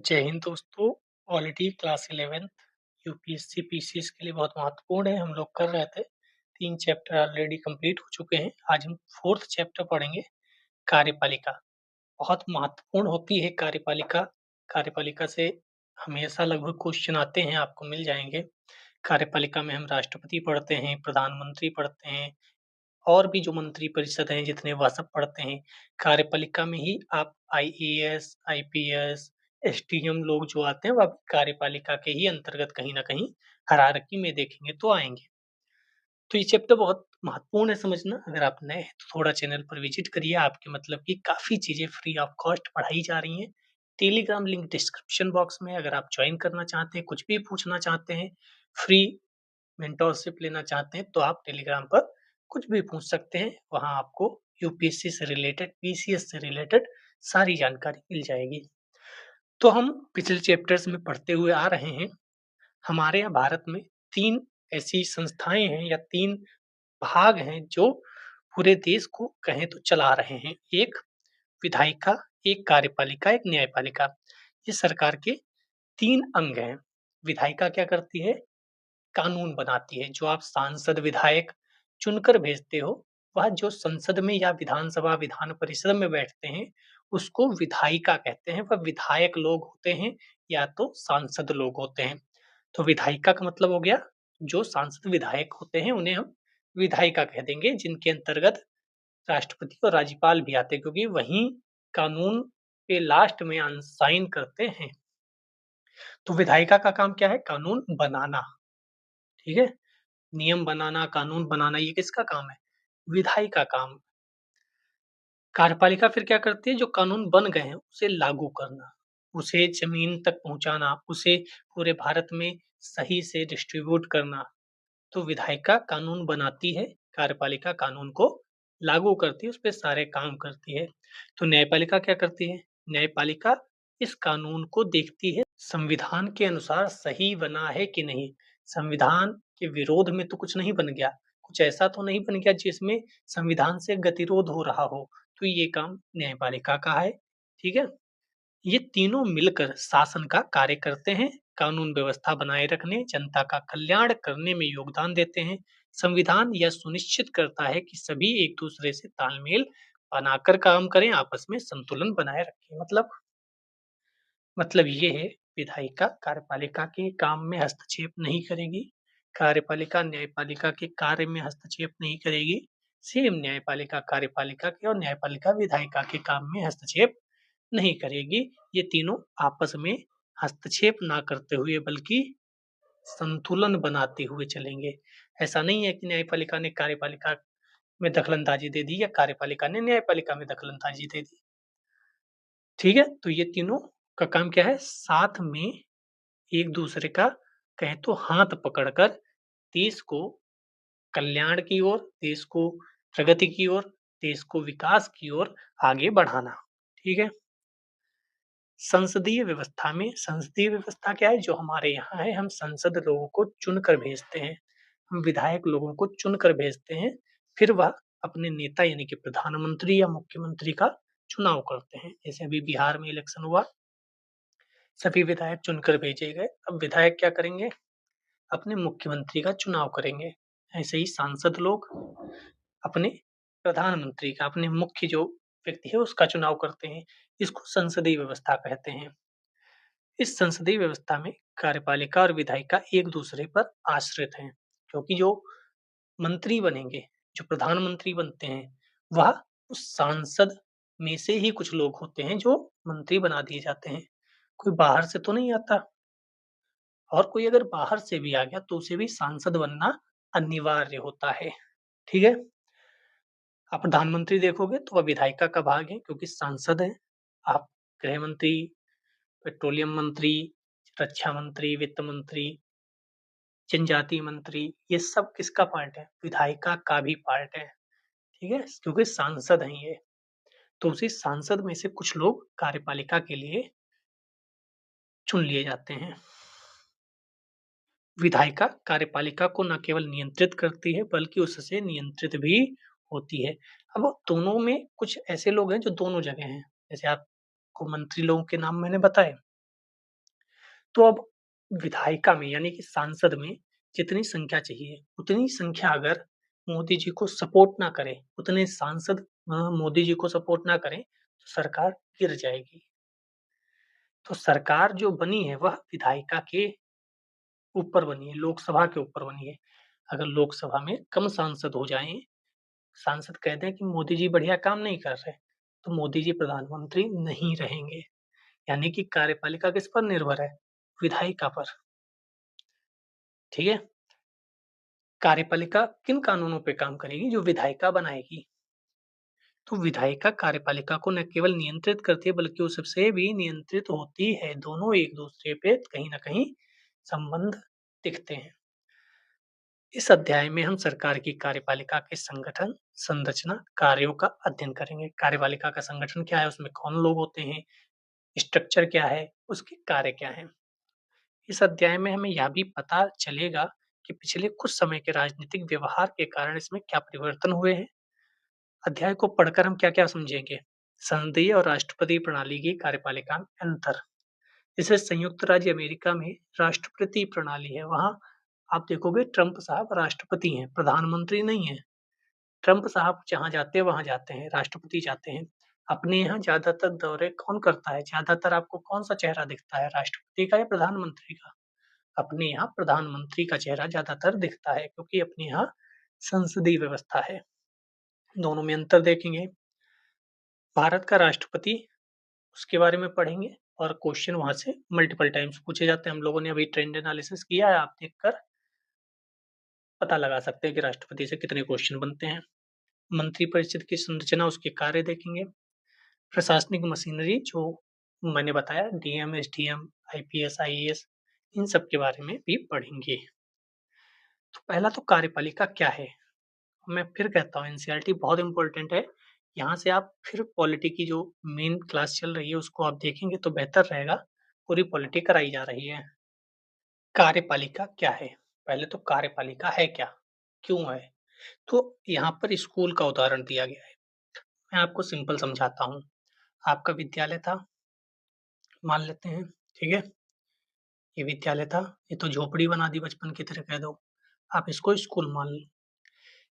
जय हिंद दोस्तों। Polity class 11 UPSC PCS के लिए बहुत महत्वपूर्ण है। हम लोग कर रहे थे, 3 चैप्टर ऑलरेडी कंप्लीट हो चुके हैं। आज हम 4th चैप्टर पढ़ेंगे, कार्यपालिका। बहुत महत्वपूर्ण होती है कार्यपालिका। कार्यपालिका से हमेशा लगभग क्वेश्चन आते हैं, आपको मिल जाएंगे। कार्यपालिका में हम राष्ट्रपति पढ़ते हैं, प्रधानमंत्री पढ़ते हैं, और भी जो मंत्री परिषद हैं जितने, वह सब पढ़ते हैं। कार्यपालिका में ही आप आईएएस, आईपीएस, एसडीएम लोग जो आते हैं, वह कार्यपालिका के ही अंतर्गत कहीं ना कहीं हायरार्की में देखेंगे तो आएंगे। तो ये चैप्टर बहुत महत्वपूर्ण है समझना। अगर आप नए हैं तो थोड़ा चैनल पर विजिट करिए। आपके मतलब की काफ़ी चीज़ें फ्री ऑफ कॉस्ट पढ़ाई जा रही हैं। टेलीग्राम लिंक डिस्क्रिप्शन बॉक्स में, अगर आप ज्वाइन करना चाहते हैं, कुछ भी पूछना चाहते हैं, फ्री मेंटोरशिप लेना चाहते हैं, तो आप टेलीग्राम पर कुछ भी पूछ सकते हैं। वहाँ आपको यूपीएससी से रिलेटेड, पीसीएस से रिलेटेड सारी जानकारी मिल जाएगी। तो हम पिछले चैप्टर्स में पढ़ते हुए आ रहे हैं। हमारे यहाँ भारत में 3 ऐसी संस्थाएँ हैं या 3 भाग हैं जो पूरे देश को कहें तो चला रहे हैं। एक विधायिका, एक कार्यपालिका, एक न्यायपालिका। ये सरकार के 3 अंग हैं। विधायिका क्या करती है? कानून बनाती है। जो आप सांसद, विधायक चुनकर भेजते हो, वह जो संसद में या विधानसभा, विधान परिषद में बैठते हैं, उसको विधायिका कहते हैं। वह विधायक लोग होते हैं या तो सांसद लोग होते हैं। तो विधायिका का मतलब हो गया, जो सांसद विधायक होते हैं उन्हें हम विधायिका कह देंगे, जिनके अंतर्गत राष्ट्रपति और राज्यपाल भी आते हैं, क्योंकि वही कानून पे लास्ट में साइन करते हैं। तो विधायिका का काम क्या है? कानून बनाना। ठीक है? नियम बनाना, कानून बनाना, ये किसका काम है? विधायी का काम। कार्यपालिका फिर क्या करती है? जो कानून बन गए हैं उसे लागू करना, उसे जमीन तक पहुंचाना, उसे पूरे भारत में सही से डिस्ट्रीब्यूट करना। तो विधायिका कानून बनाती है, कार्यपालिका कानून को लागू करती है, उस पे सारे काम करती है। तो न्यायपालिका क्या करती है? न्यायपालिका इस कानून को देखती है, संविधान के अनुसार सही बना है कि नहीं। संविधान के विरोध में तो कुछ नहीं बन गया, कुछ ऐसा तो नहीं बन गया जिसमें संविधान से गतिरोध हो रहा हो। तो ये काम न्यायपालिका का है। ठीक है? ये तीनों मिलकर शासन का कार्य करते हैं, कानून व्यवस्था बनाए रखने, जनता का कल्याण करने में योगदान देते हैं। संविधान यह सुनिश्चित करता है कि सभी एक दूसरे से तालमेल बनाकर काम करें, आपस में संतुलन बनाए रखें। मतलब ये है, विधायिका कार्यपालिका के काम में हस्तक्षेप नहीं करेगी, कार्यपालिका न्यायपालिका के कार्य में हस्तक्षेप नहीं करेगी। सेम न्यायपालिका कार्यपालिका के और न्यायपालिका विधायिका के काम में हस्तक्षेप नहीं करेगी। ये तीनों आपस में हस्तक्षेप ना करते हुए बल्कि संतुलन बनाते हुए चलेंगे। ऐसा नहीं है कि न्यायपालिका ने कार्यपालिका में दखल-अंदाज़ी दे दी या कार्यपालिका ने न्यायपालिका में दखल-अंदाज़ी दे दी। ठीक है? तो ये तीनों का काम क्या है? साथ में एक-दूसरे का कहें तो हाथ पकड़कर देश को कल्याण की ओर, देश को प्रगति की ओर, देश को विकास की ओर आगे बढ़ाना। ठीक है? संसदीय व्यवस्था क्या है? जो हमारे यहाँ है, हम संसद लोगों को चुनकर भेजते हैं, हम विधायक लोगों को चुनकर भेजते हैं, फिर वह अपने नेता यानी कि प्रधानमंत्री या मुख्यमंत्री का चुनाव करते हैं। जैसे अभी बिहार में इलेक्शन हुआ, सभी विधायक चुनकर भेजे गए। अब विधायक क्या करेंगे? अपने मुख्यमंत्री का चुनाव करेंगे। ऐसे ही सांसद लोग अपने प्रधानमंत्री का, अपने मुख्य जो व्यक्ति है उसका चुनाव करते हैं। इसको संसदीय व्यवस्था कहते हैं। इस संसदीय व्यवस्था में कार्यपालिका और विधायिका एक दूसरे पर आश्रित हैं, क्योंकि जो मंत्री बनेंगे, जो प्रधानमंत्री बनते हैं, वह उस सांसद में से ही कुछ लोग होते हैं जो मंत्री बना दिए जाते हैं। कोई बाहर से तो नहीं आता, और कोई अगर बाहर से भी आ गया तो उसे भी सांसद बनना अनिवार्य होता है। ठीक है? आप प्रधानमंत्री देखोगे तो वह विधायिका का भाग है, क्योंकि सांसद हैं। आप गृह मंत्री, पेट्रोलियम मंत्री, रक्षा मंत्री, वित्त मंत्री, जनजातीय मंत्री, ये सब किसका पार्ट है? विधायिका का भी पार्ट है। ठीक है? क्योंकि सांसद हैं ये। तो उसी सांसद में से कुछ लोग कार्यपालिका के लिए चुन लिए जाते हैं। विधायिका कार्यपालिका को न केवल नियंत्रित करती है बल्कि उससे नियंत्रित भी होती है। अब दोनों में कुछ ऐसे लोग हैं जो दोनों जगह हैं। जैसे आपको मंत्री लोगों के नाम मैंने बताए, तो अब विधायिका में यानी कि सांसद में जितनी संख्या चाहिए, उतनी संख्या अगर मोदी जी को सपोर्ट ना करे, उतने सांसद मोदी जी को सपोर्ट ना करें, तो सरकार गिर जाएगी। तो सरकार जो बनी है वह विधायिका के ऊपर बनी है, लोकसभा के ऊपर बनी है। अगर लोकसभा में कम सांसद हो जाएँ, सांसद कह दें कि मोदी जी बढ़िया काम नहीं कर रहे, तो मोदी जी प्रधानमंत्री नहीं रहेंगे। यानी कि कार्यपालिका किस पर निर्भर है? विधायिका पर, ठीक है? कार्यपालिका किन कानूनों पे काम करेगी? जो विधायिका बनाएगी। तो विधायिका कार्यपालिका को न केवल नियंत्रित करती है बल्कि उससे भी नियंत्रित होती है। दोनों एक-दूसरे पे कहीं न कहीं संबंध दिखते हैं। इस अध्याय में हम सरकार की कार्यपालिका के संगठन, संरचना, कार्यों का अध्ययन करेंगे। कार्यपालिका का संगठन क्या है? उसमें कौन लोग होते हैं? स्ट्रक्चर क्या है? उसके कार्य क्या हैं? इस अध्याय में हमें यह भी पता चलेगा कि पिछले कुछ समय के राजनीतिक व्यवहार के कारण इसमें क्या परिवर्तन हुए हैं। अध्याय को पढ़कर हम क्या-क्या समझेंगे? संसदीय और राष्ट्रपति प्रणाली की कार्यपालिका में अंतर। जैसे संयुक्त राज्य अमेरिका में राष्ट्रपति प्रणाली है, वहाँ आप देखोगे ट्रंप साहब राष्ट्रपति हैं, प्रधानमंत्री नहीं हैं। ट्रंप साहब जहाँ जाते हैं, वहाँ जाते हैं, राष्ट्रपति जाते हैं। अपने यहाँ ज़्यादातर दौरे कौन करता है? ज़्यादातर आपको कौन-सा चेहरा दिखता है, राष्ट्रपति का या प्रधानमंत्री का? अपने यहाँ प्रधानमंत्री का चेहरा ज़्यादातर दिखता है क्योंकि अपने यहाँ संसदीय व्यवस्था है। दोनों में अंतर देखेंगे। भारत का राष्ट्रपति, उसके बारे में पढ़ेंगे और क्वेश्चन वहाँ से मल्टीपल टाइम्स पूछे जाते हैं। हम लोगों ने अभी ट्रेंड एनालिसिस किया है, आप देखकर पता लगा सकते हैं कि राष्ट्रपति से कितने क्वेश्चन बनते हैं। मंत्रिपरिषद की संरचना, उसके कार्य देखेंगे। प्रशासनिक मशीनरी जो मैंने बताया डीएम, एसडीएम, आईपीएस, आईएएस इन सब के बारे में भी पढ़ेंगे। तो पहला तो कार्यपालिका क्या है? मैं फिर कहता हूँ एनसीईआरटी बहुत इम्पोर्टेंट है। यहाँ से आप फिर पॉलिटी की जो मेन क्लास चल रही है उसको आप देखेंगे तो बेहतर रहेगा। पूरी पॉलिटी कराई जा रही है। कार्यपालिका क्या है? पहले तो कार्यपालिका है क्या? क्यों है? तो यहाँ पर स्कूल का उदाहरण दिया गया है। मैं आपको सिंपल समझाता हूँ। आपका विद्यालय था, मान लेते हैं, ठीक है? ये विद्यालय था, ये तो झोपड़ी बना दी बचपन की तरह कह दो। आप इसको स्कूल मान लो।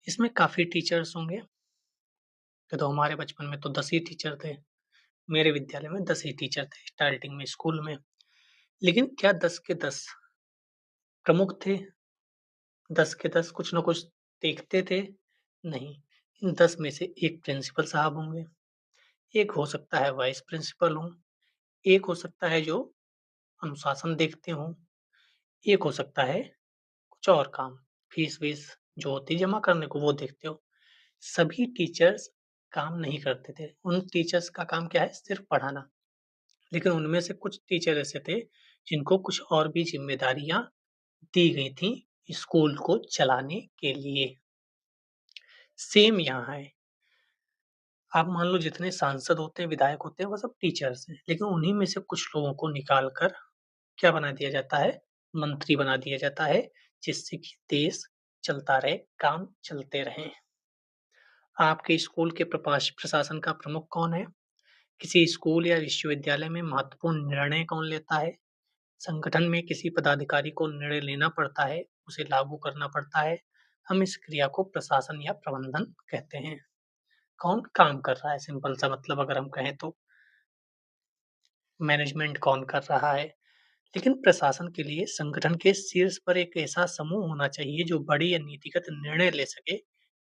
इसमें काफ़ी टीचर्स होंगे, तो हमारे बचपन में तो 10 ही टीचर थे। मेरे विद्यालय में 10 ही टीचर थे स्टार्टिंग में स्कूल में। लेकिन क्या 10 के 10 प्रमुख थे? 10 के 10 कुछ न कुछ देखते थे? नहीं। इन 10 में से एक प्रिंसिपल साहब होंगे, एक हो सकता है वाइस प्रिंसिपल हों, एक हो सकता है जो अनुशासन देखते हों, एक हो सकता है कुछ और काम, फीस-वीस जो होती है जमा करने को वो देखते हो। सभी टीचर्स काम नहीं करते थे। उन टीचर्स का काम क्या है? सिर्फ़ पढ़ाना। लेकिन उनमें से कुछ टीचर ऐसे थे जिनको कुछ और भी ज़िम्मेदारियाँ दी गई थीं स्कूल को चलाने के लिए। सेम यहाँ है। आप मान लो जितने सांसद होते हैं, विधायक होते हैं, वो सब टीचर्स हैं। लेकिन उन्हीं में से कुछ लोगों को निकाल कर क्या बना दिया जाता है? मंत्री बना दिया जाता है, जिससे कि देश चलता रहे, काम चलते रहें। आपके स्कूल के प्रशासन का प्रमुख कौन है? किसी स्कूल या विश्वविद्यालय में महत्वपूर्ण निर्णय कौन लेता है? संगठन में किसी पदाधिकारी को निर्णय लेना पड़ता है, उसे लागू करना पड़ता है। हम इस क्रिया को प्रशासन या प्रबंधन कहते हैं। कौन काम कर रहा है सिंपल सा मतलब अगर हम कहें तो मैनेजमेंट कौन कर रहा है। लेकिन प्रशासन के लिए संगठन के शीर्ष पर एक ऐसा समूह होना चाहिए जो बड़े या नीतिगत निर्णय ले सके,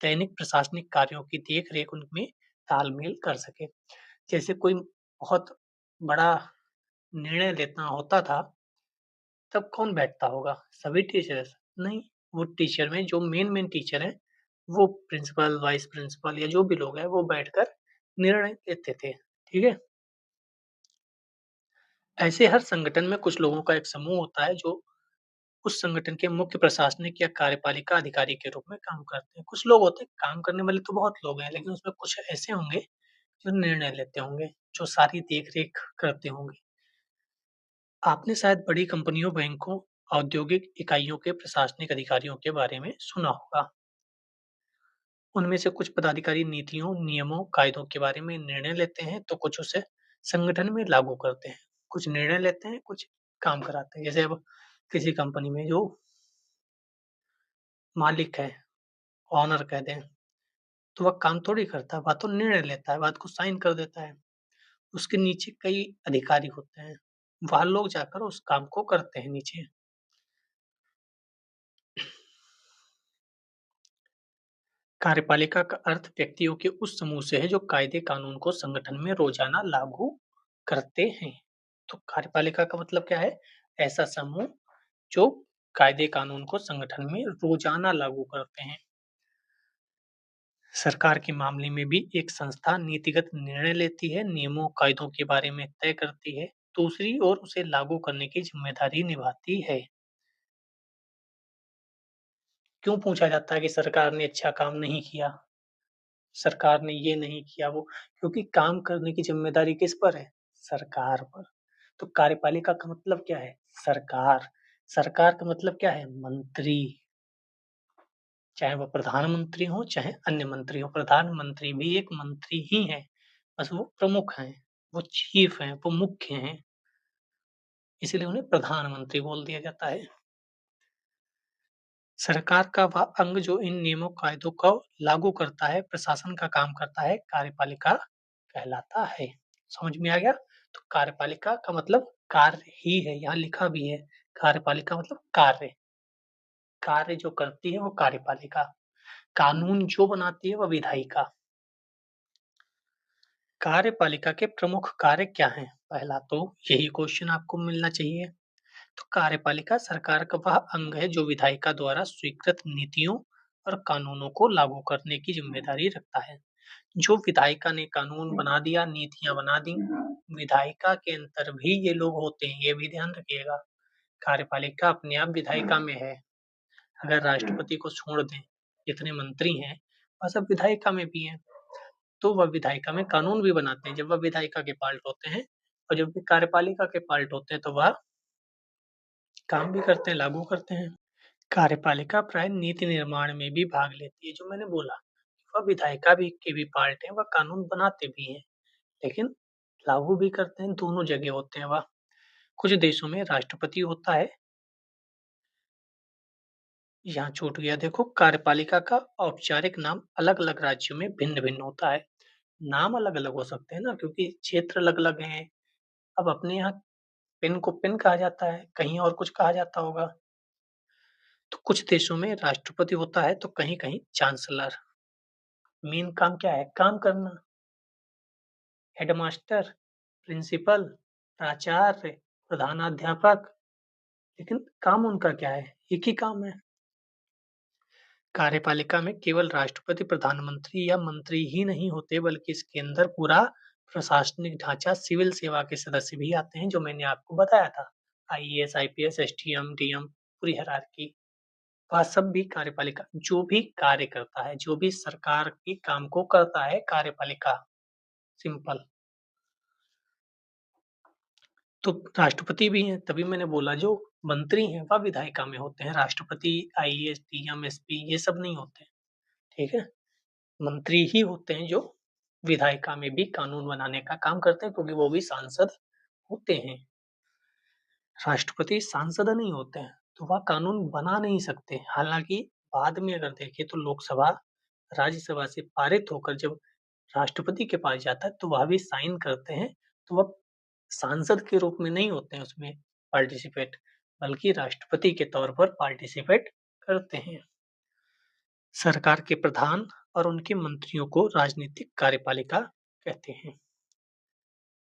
दैनिक प्रशासनिक कार्यों की देख-रेख उनमें तालमेल कर सके। जैसे कोई बहुत बड़ा निर्णय लेना होता था, तब कौन बैठता होगा? सभी टीचर्स? नहीं, वो टीचर में जो मेन टीचर हैं, वो प्रिंसिपल, वाइस प्रिंसिपल या जो भी लोग हैं, वो बैठकर निर्णय लेते थे। ठीक है? ऐसे हर संगठन में कुछ लोगों का एक समूह होता है जो उस संगठन के मुख्य प्रशासनिक या कार्यपालिका अधिकारी के रूप में काम करते हैं। कुछ लोग होते हैं काम करने वाले तो बहुत लोग हैं, लेकिन उसमें कुछ ऐसे होंगे जो निर्णय लेते होंगे, जो सारी देख-रेख करते होंगे। आपने शायद बड़ी कंपनियों, बैंकों, औद्योगिक इकाइयों के प्रशासनिक अधिकारियों के बारे में सुना होगा। उनमें से कुछ पदाधिकारी नीतियों, नियमों, कायदों के बारे में निर्णय लेते हैं, तो कुछ उसे संगठन में लागू करते हैं। कुछ निर्णय लेते हैं, कुछ काम कराते हैं। जैसे अब किसी कंपनी में जो मालिक है, ओनर कह दें, तो वह काम थोड़ी करता है, वह तो निर्णय लेता है, बात को साइन कर देता है। उसके नीचे कई अधिकारी होते हैं, वह लोग जाकर उस काम को करते हैं नीचे। कार्यपालिका का अर्थ व्यक्तियों के उस समूह से है जो कायदे कानून को संगठन में रोजाना लागू करते हैं। तो कार्यपालिका का मतलब क्या है? ऐसा समूह जो कायदे कानून को संगठन में रोजाना लागू करते हैं। सरकार के मामले में भी एक संस्था नीतिगत निर्णय लेती है, नियमों कायदों के बारे में तय करती है, दूसरी ओर उसे लागू करने की जिम्मेदारी निभाती है। क्यों पूछा जाता है कि सरकार ने अच्छा काम नहीं किया, सरकार ने ये नहीं किया वो? क्योंकि काम करने की जिम्मेदारी किस पर है? सरकार पर। तो कार्यपालिका का मतलब क्या है? सरकार। सरकार का मतलब क्या है? मंत्री। चाहे वो प्रधानमंत्री हो चाहे अन्य मंत्री हो, प्रधानमंत्री भी एक मंत्री ही है, बस वो प्रमुख हैं, वो चीफ हैं, वो मुख्य हैं, इसलिए उन्हें प्रधानमंत्री बोल दिया जाता है। सरकार का वह अंग जो इन नियमों कायदों को लागू करता है, प्रशासन का काम करता है, कार्यपालिका कहलाता है। समझ में आ गया? तो कार्यपालिका का मतलब कार्य ही है, यहाँ लिखा भी है। कार्यपालिका मतलब कार्य। कार्य जो करती है वो कार्यपालिका। कानून जो बनाती है वह विधायिका। कार्यपालिका के प्रमुख कार्य क्या हैं? पहला तो यही क्वेश्चन आपको मिलना चाहिए। तो कार्यपालिका सरकार का वह अंग है जो विधायिका द्वारा स्वीकृत नीतियों और कानूनों को लागू करने की जिम्मेदारी रखता है। जो विधायिका ने कानून बना दिया, नीतियां बना दी, विधायिका के अंतर भी ये लोग होते हैं, ये भी ध्यान रखिएगा। कार्यपालिका अपने आप विधायिका में है। अगर राष्ट्रपति को छोड़ दें, जितने मंत्री हैं वह सब विधायिका में भी हैं। तो वह विधायिका में कानून भी बनाते हैं जब वह विधायिका के पार्ट होते हैं, और जब भी कार्यपालिका के पार्ट होते हैं तो वह काम भी करते हैं, लागू करते हैं। कार्यपालिका प्राय नीति निर्माण में भी भाग लेती है। जो मैंने बोला, वह विधायिका भी के भी पार्ट है, वह कानून बनाते भी हैं, लेकिन लागू भी करते हैं, दोनों जगह होते हैं वह। कुछ देशों में राष्ट्रपति होता है, यहाँ छूट गया देखो, कार्यपालिका का औपचारिक नाम अलग अलग राज्यों में भिन्न भिन्न होता है। नाम अलग अलग हो सकते हैं ना, क्योंकि क्षेत्र अलग अलग हैं। अब अपने यहाँ पेन को पेन कहा जाता है, कहीं और कुछ कहा जाता होगा। तो कुछ देशों में राष्ट्रपति होता है तो कहीं कहीं चांसलर। मेन काम क्या है? काम करना। हेडमास्टर, प्रिंसिपल, प्राचार्य, प्रधानाध्यापक। लेकिन काम उनका क्या है? एक ही काम है। कार्यपालिका में केवल राष्ट्रपति, प्रधानमंत्री या मंत्री ही नहीं होते, बल्कि इसके अंदर पूरा प्रशासनिक ढांचा, सिविल सेवा के सदस्य भी आते हैं, जो मैंने आपको बताया था। आईएएस, आईपीएस, एसडीएम, डीएम, पूरी हायरार्की। वह सब भी कार्यपालिका, जो भी कार्य करता है, जो भी सरकार के काम को करता है, कार्यपालिका। सिंपल। तो राष्ट्रपति भी हैं, तभी मैंने बोला जो मंत्री हैं वह विधायिका में होते हैं। राष्ट्रपति, आईएएस, डीएम, एसपी ये सब नहीं होते। ठीक है? मंत्री ही होते हैं जो विधायिका में भी कानून बनाने का काम करते हैं, क्योंकि वो भी सांसद होते हैं। राष्ट्रपति सांसद नहीं होते हैं, तो वह कानून बना नहीं सकते। हालांकि बाद में अगर देखें तो लोकसभा, राज्यसभा से पारित होकर जब राष्ट्रपति के पास जाता है तो वह भी साइन करते हैं। तो वह सांसद के रूप में नहीं होते हैं उसमें पार्टिसिपेट, बल्कि राष्ट्रपति के तौर पर पार्टिसिपेट करते हैं। सरकार के प्रधान और उनके मंत्रियों को राजनीतिक कार्यपालिका कहते हैं।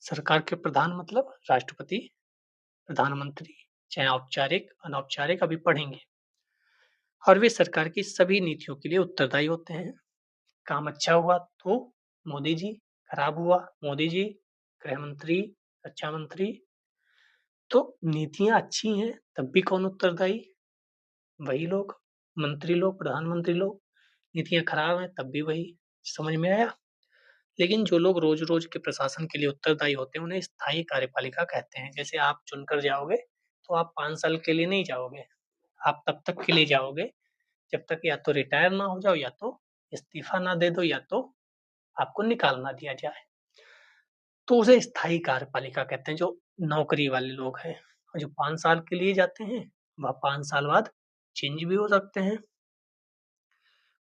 सरकार के प्रधान मतलब राष्ट्रपति, प्रधानमंत्री, चाहे औपचारिक अनौपचारिक अभी पढ़ेंगे, और वे सरकार की सभी नीतियों के लिए उत्तरदायी होते हैं। काम अच्छा हुआ तो मोदी जी, खराब हुआ मोदी जी, गृह मंत्री, रक्षा मंत्री। तो नीतियां अच्छी हैं तब भी कौन उत्तरदायी? वही लोग, मंत्री लोग, प्रधानमंत्री लोग। नीतियां खराब हैं तब भी वही। समझ में आया? लेकिन जो लोग रोज रोज के प्रशासन के लिए उत्तरदायी होते हैं उन्हें स्थायी कार्यपालिका कहते हैं। जैसे आप चुनकर जाओगे तो आप 5 साल के लिए नहीं जाओगे, आप तब तक के लिए जाओगे जब तक या तो रिटायर ना हो जाओ, या तो इस्तीफा ना दे दो, या तो आपको निकाल ना दिया जाए। तो उसे स्थायी कार्यपालिका कहते हैं, जो नौकरी वाले लोग हैं। और जो 5 साल के लिए जाते हैं, वह 5 साल बाद चेंज भी हो सकते हैं।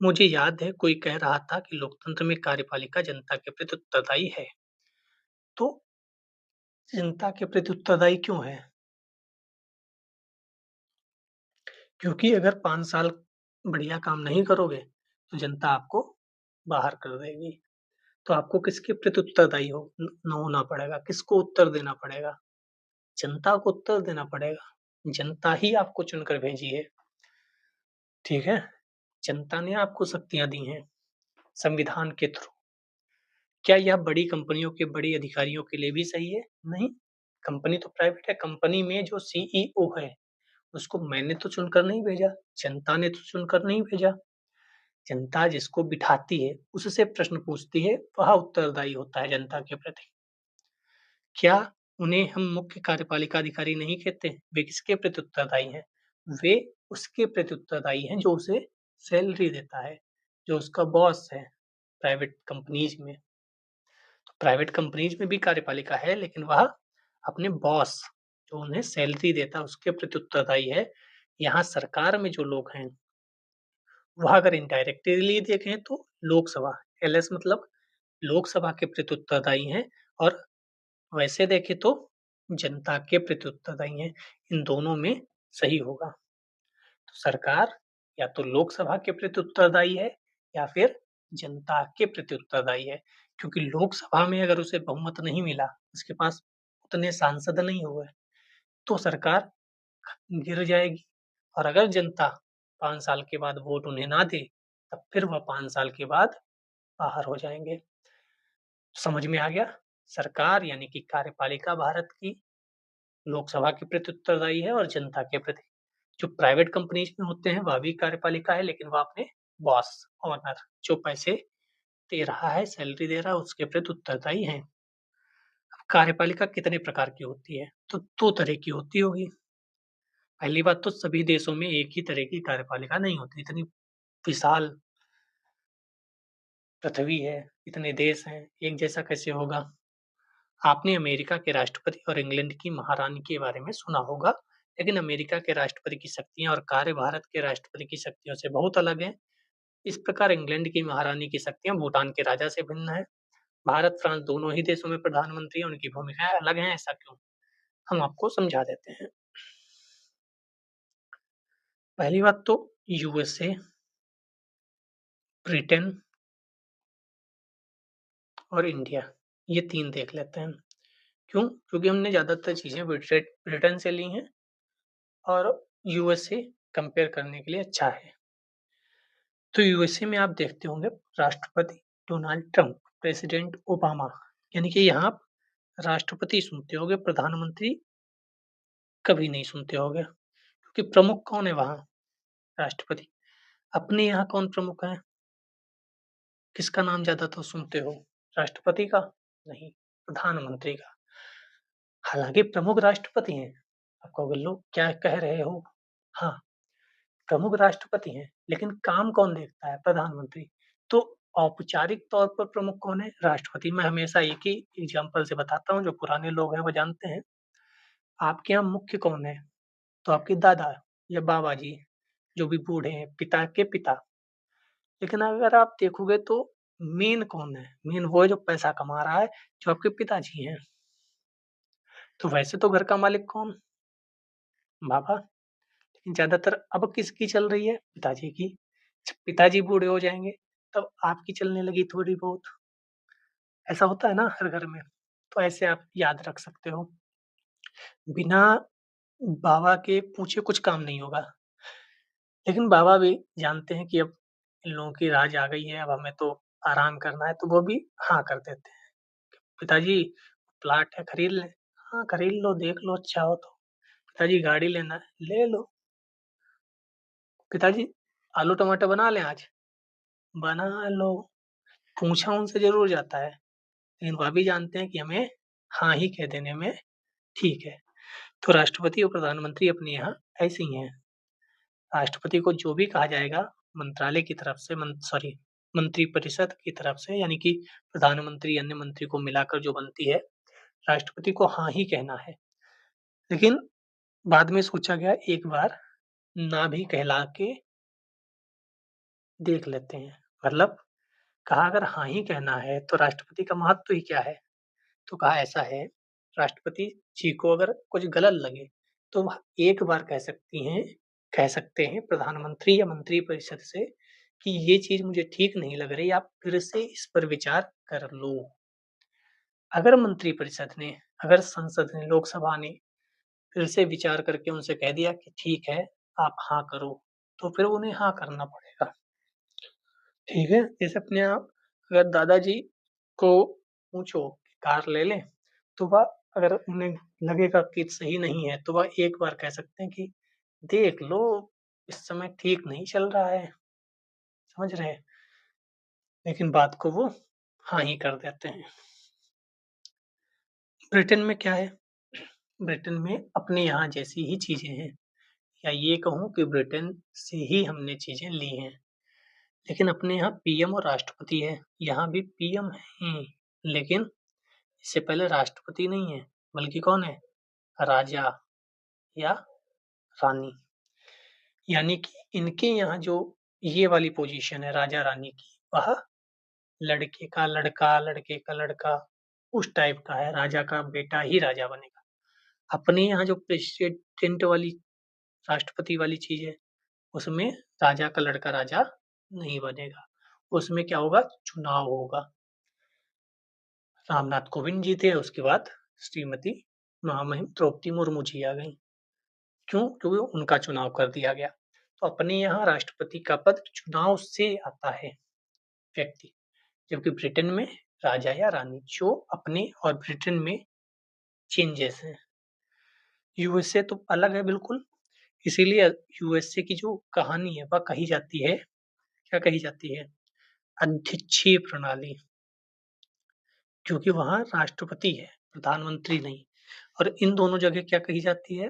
मुझे याद है कोई कह रहा था कि लोकतंत्र में कार्यपालिका जनता के प्रति उत्तरदायी है। तो जनता के प्रति उत्तरदायी क्यों है? क्योंकि अगर 5 साल बढ़िया काम नहीं करोगे, तो जनता आपको बाहर कर देगी। तो आपको किसके प्रति उत्तरदायी हो न न होना पड़ेगा, किसको उत्तर देना पड़ेगा? जनता को उत्तर देना पड़ेगा। जनता ही आपको चुनकर भेजी है, ठीक है? जनता ने आपको शक्तियाँ दी हैं, संविधान के थ्रू। क्या यह बड़ी कंपनियों के बड़े अधिकारियों के लिए भी सही है? नहीं, कंपनी तो प्राइवेट है, कंपनी में जो सीईओ है, उसको मैंने तो चुनकर नहीं भेजा, जनता ने तो चुनकर नहीं भेजा। जनता जिसको बिठाती है, उससे प्रश्न पूछती है, वह उत्तरदायी होता है जनता के प्रति। क्या उन्हें हम मुख्य कार्यपालिका अधिकारी नहीं कहते? वे किसके प्रति उत्तरदायी हैं? वे उसके प्रति उत्तरदायी हैं जो उसे सैलरी देता है, जो उसका बॉस है प्राइवेट कंपनीज़ में। तो प्राइवेट कंपनीज़ में भी कार्यपालिका है, लेकिन वह अपने बॉस जो उन्हें सैलरी देता है, उसके प्रति उत्तरदायी है। यहाँ सरकार में जो लोग हैं, वह अगर इनडायरेक्टली देखें तो लोकसभा, एलएस मतलब लोकसभा के प्रति उत्तरदायी हैं और वैसे देखें तो जनता के प्रति उत्तरदायी हैं। इन दोनों में सही होगा। तो सरकार या तो लोकसभा के प्रति उत्तरदायी है या फिर जनता के प्रति उत्तरदायी है। क्योंकि लोकसभा में अगर उसे बहुमत नहीं मिला, उसके पास उतने सांसद नहीं हुए, तो सरकार गिर जाएगी और अगर जनता 5 साल के बाद वोट उन्हें ना दे, तब फिर वह 5 साल के बाद बाहर हो जाएँगे। समझ में आ गया? सरकार यानी कि कार्यपालिका भारत की लोकसभा के प्रति उत्तरदायी है और जनता के प्रति। जो प्राइवेट कंपनीज़ में होते हैं, वह भी कार्यपालिका है, लेकिन वह अपने बॉस, ओनर जो पैसे दे रहा है, सैलरी दे रहा है, उसके प्रति उत्तरदायी हैं। अब कार्यपालिका कितने प्रकार की होती है? तो 2 तरह की होती होगी। पहली बात तो सभी देशों में एक ही तरह की कार्यपालिका नहीं होती। इतनी विशाल पृथ्वी है, इतने देश हैं, एक जैसा कैसे होगा? आपने अमेरिका के राष्ट्रपति और इंग्लैंड की महारानी के बारे में सुना होगा, लेकिन अमेरिका के राष्ट्रपति की शक्तियाँ और कार्य भारत के राष्ट्रपति की शक्तियों से बहुत अलग हैं। इस प्रकार इंग्लैंड की महारानी की शक्तियाँ भूटान के राजा से भिन्न हैं। भारत, फ्रांस दोनों ही देशों में प्रधानमंत्री हैं, उनकी भूमिकाएँ अलग हैं, ऐसा क्यों? हम आपको समझा देते हैं। पहली बात तो यूएसए, ब्रिटेन और इंडिया, ये 3 देख लेते हैं। क्यों? क्योंकि हमने ज़्यादातर चीज़ें ब्रिटेन से ली हैं और यूएसए कंपेयर करने के लिए अच्छा है। तो यूएसए में आप देखते होंगे राष्ट्रपति डोनाल्ड ट्रंप, प्रेसिडेंट ओबामा, यानी कि यहाँ आप राष्ट्रपति सुनते होंगे, प्रधानमंत्री कभी नहीं सुनते होंगे, क्योंकि प्रमुख कौन है वहाँ? राष्ट्रपति। अपने यहाँ कौन प्रमुख है? किसका नाम ज़्यादातर सुनते हो? राष्ट्रपति का? नहीं, प्रधानमंत्री का। हालाँकि प्रमुख राष्ट्रपति हैं। आप कहोगे लो क्या कह रहे हो? हाँ, प्रमुख राष्ट्रपति हैं, लेकिन काम कौन देखता है? प्रधानमंत्री। तो औपचारिक तौर पर प्रमुख कौन है? राष्ट्रपति। मैं हमेशा एक ही एग्ज़ाम्पल से बताता हूँ, जो पुराने लोग हैं वो जानते हैं। आपके यहाँ मुख्य कौन है? तो आपके दादा या बाबा जी, जो भी बूढ़े हैं, पिता के पिता। लेकिन अगर आप देखोगे तो मेन कौन है? मेन वो है जो पैसा कमा रहा है, जो आपके पिताजी हैं। तो वैसे तो घर का मालिक कौन? बाबा। लेकिन ज़्यादातर अब किसकी चल रही है? पिताजी की। जब पिताजी बूढ़े हो जाएँगे, तब आपकी चलने लगी थोड़ी बहुत। ऐसा होता है ना हर घर में। तो ऐसे आप याद रख सकते हो। बिना बाबा के पूछे कुछ काम नहीं होगा। लेकिन बाबा भी जानते हैं कि अब इन लोगों की राज आ गई है, अब हमें तो आराम करना है, तो वो भी हाँ कर देते हैं। पिताजी प्लॉट है खरीद लें? हाँ, खरीद लो, देख लो अच्छा हो तो। पिताजी गाड़ी लेना है? ले लो। पिताजी आलू टमाटर बना लें आज? बना लो। पूछा उनसे ज़रूर जाता है, लेकिन वह भी जानते हैं कि हमें हाँ ही कह देने में ठीक है। तो राष्ट्रपति और प्रधानमंत्री अपने यहाँ ऐसे ही हैं। राष्ट्रपति को जो भी कहा जाएगा मंत्रालय की तरफ से मंत्रिपरिषद की तरफ से, यानी कि प्रधानमंत्री अन्य मंत्री को मिलाकर जो बनती है, राष्ट्रपति को हाँ ही कहना है। लेकिन बाद में सोचा गया एक बार ना भी कहला के देख लेते हैं। मतलब कहा अगर हाँ ही कहना है तो राष्ट्रपति का महत्व ही क्या है? तो कहा ऐसा है, राष्ट्रपति जी को अगर कुछ गलत लगे तो वह एक बार कह सकते हैं प्रधानमंत्री या मंत्रिपरिषद से कि ये चीज़ मुझे ठीक नहीं लग रही, आप फिर से इस पर विचार कर लो। अगर मंत्रिपरिषद ने, अगर संसद ने, लोकसभा ने फिर से विचार करके उनसे कह दिया कि ठीक है, आप हाँ करो, तो फिर उन्हें हाँ करना पड़ेगा। ठीक है? जैसे अपने आप अगर दादाजी को पूछो कि कार ले लें, तो वह अगर उन्हें लगेगा कि सही नहीं है, तो वह एक बार कह सकते हैं कि देख लो, इस समय ठीक नहीं चल रहा है, समझ रहे हैं? लेकिन बात को वो हाँ ही कर देते हैं। ब्रिटेन में क्या है? ब्रिटेन में अपने यहाँ जैसी ही चीज़ें हैं, या ये कहूँ कि ब्रिटेन से ही हमने चीज़ें ली हैं। लेकिन अपने यहाँ पीएम और राष्ट्रपति है, यहाँ भी पीएम हैं, लेकिन इससे पहले राष्ट्रपति नहीं है, बल्कि कौन है? राजा या रानी। यानी कि इनके यहाँ जो ये वाली पोजीशन है राजा-रानी की, वह लड़के का लड़का, लड़के का लड़का उस टाइप का है, राजा का बेटा ही राजा बनेगा। अपने यहाँ जो प्रेसिडेंट वाली राष्ट्रपति वाली चीज़ है, उसमें राजा का लड़का राजा नहीं बनेगा। उसमें क्या होगा? चुनाव होगा। रामनाथ कोविंद जी थे, उसके बाद श्रीमती महामहिम द्रौपदी मुर्मू जी आ गईं। क्यों? क्योंकि उनका चुनाव कर दिया गया। तो अपने यहाँ राष्ट्रपति का पद चुनाव से आता है व्यक्ति, जबकि ब्रिटेन में राजा या रानी, जो अपने और ब्रिटेन में चेंजेस हैं। यूएसए तो अलग है बिल्कुल, इसीलिए यूएसए की जो कहानी है वह कही जाती है, क्या कही जाती है? अध्यक्षीय प्रणाली, क्योंकि वहाँ राष्ट्रपति है, प्रधानमंत्री नहीं। और इन दोनों जगह क्या कही जाती है?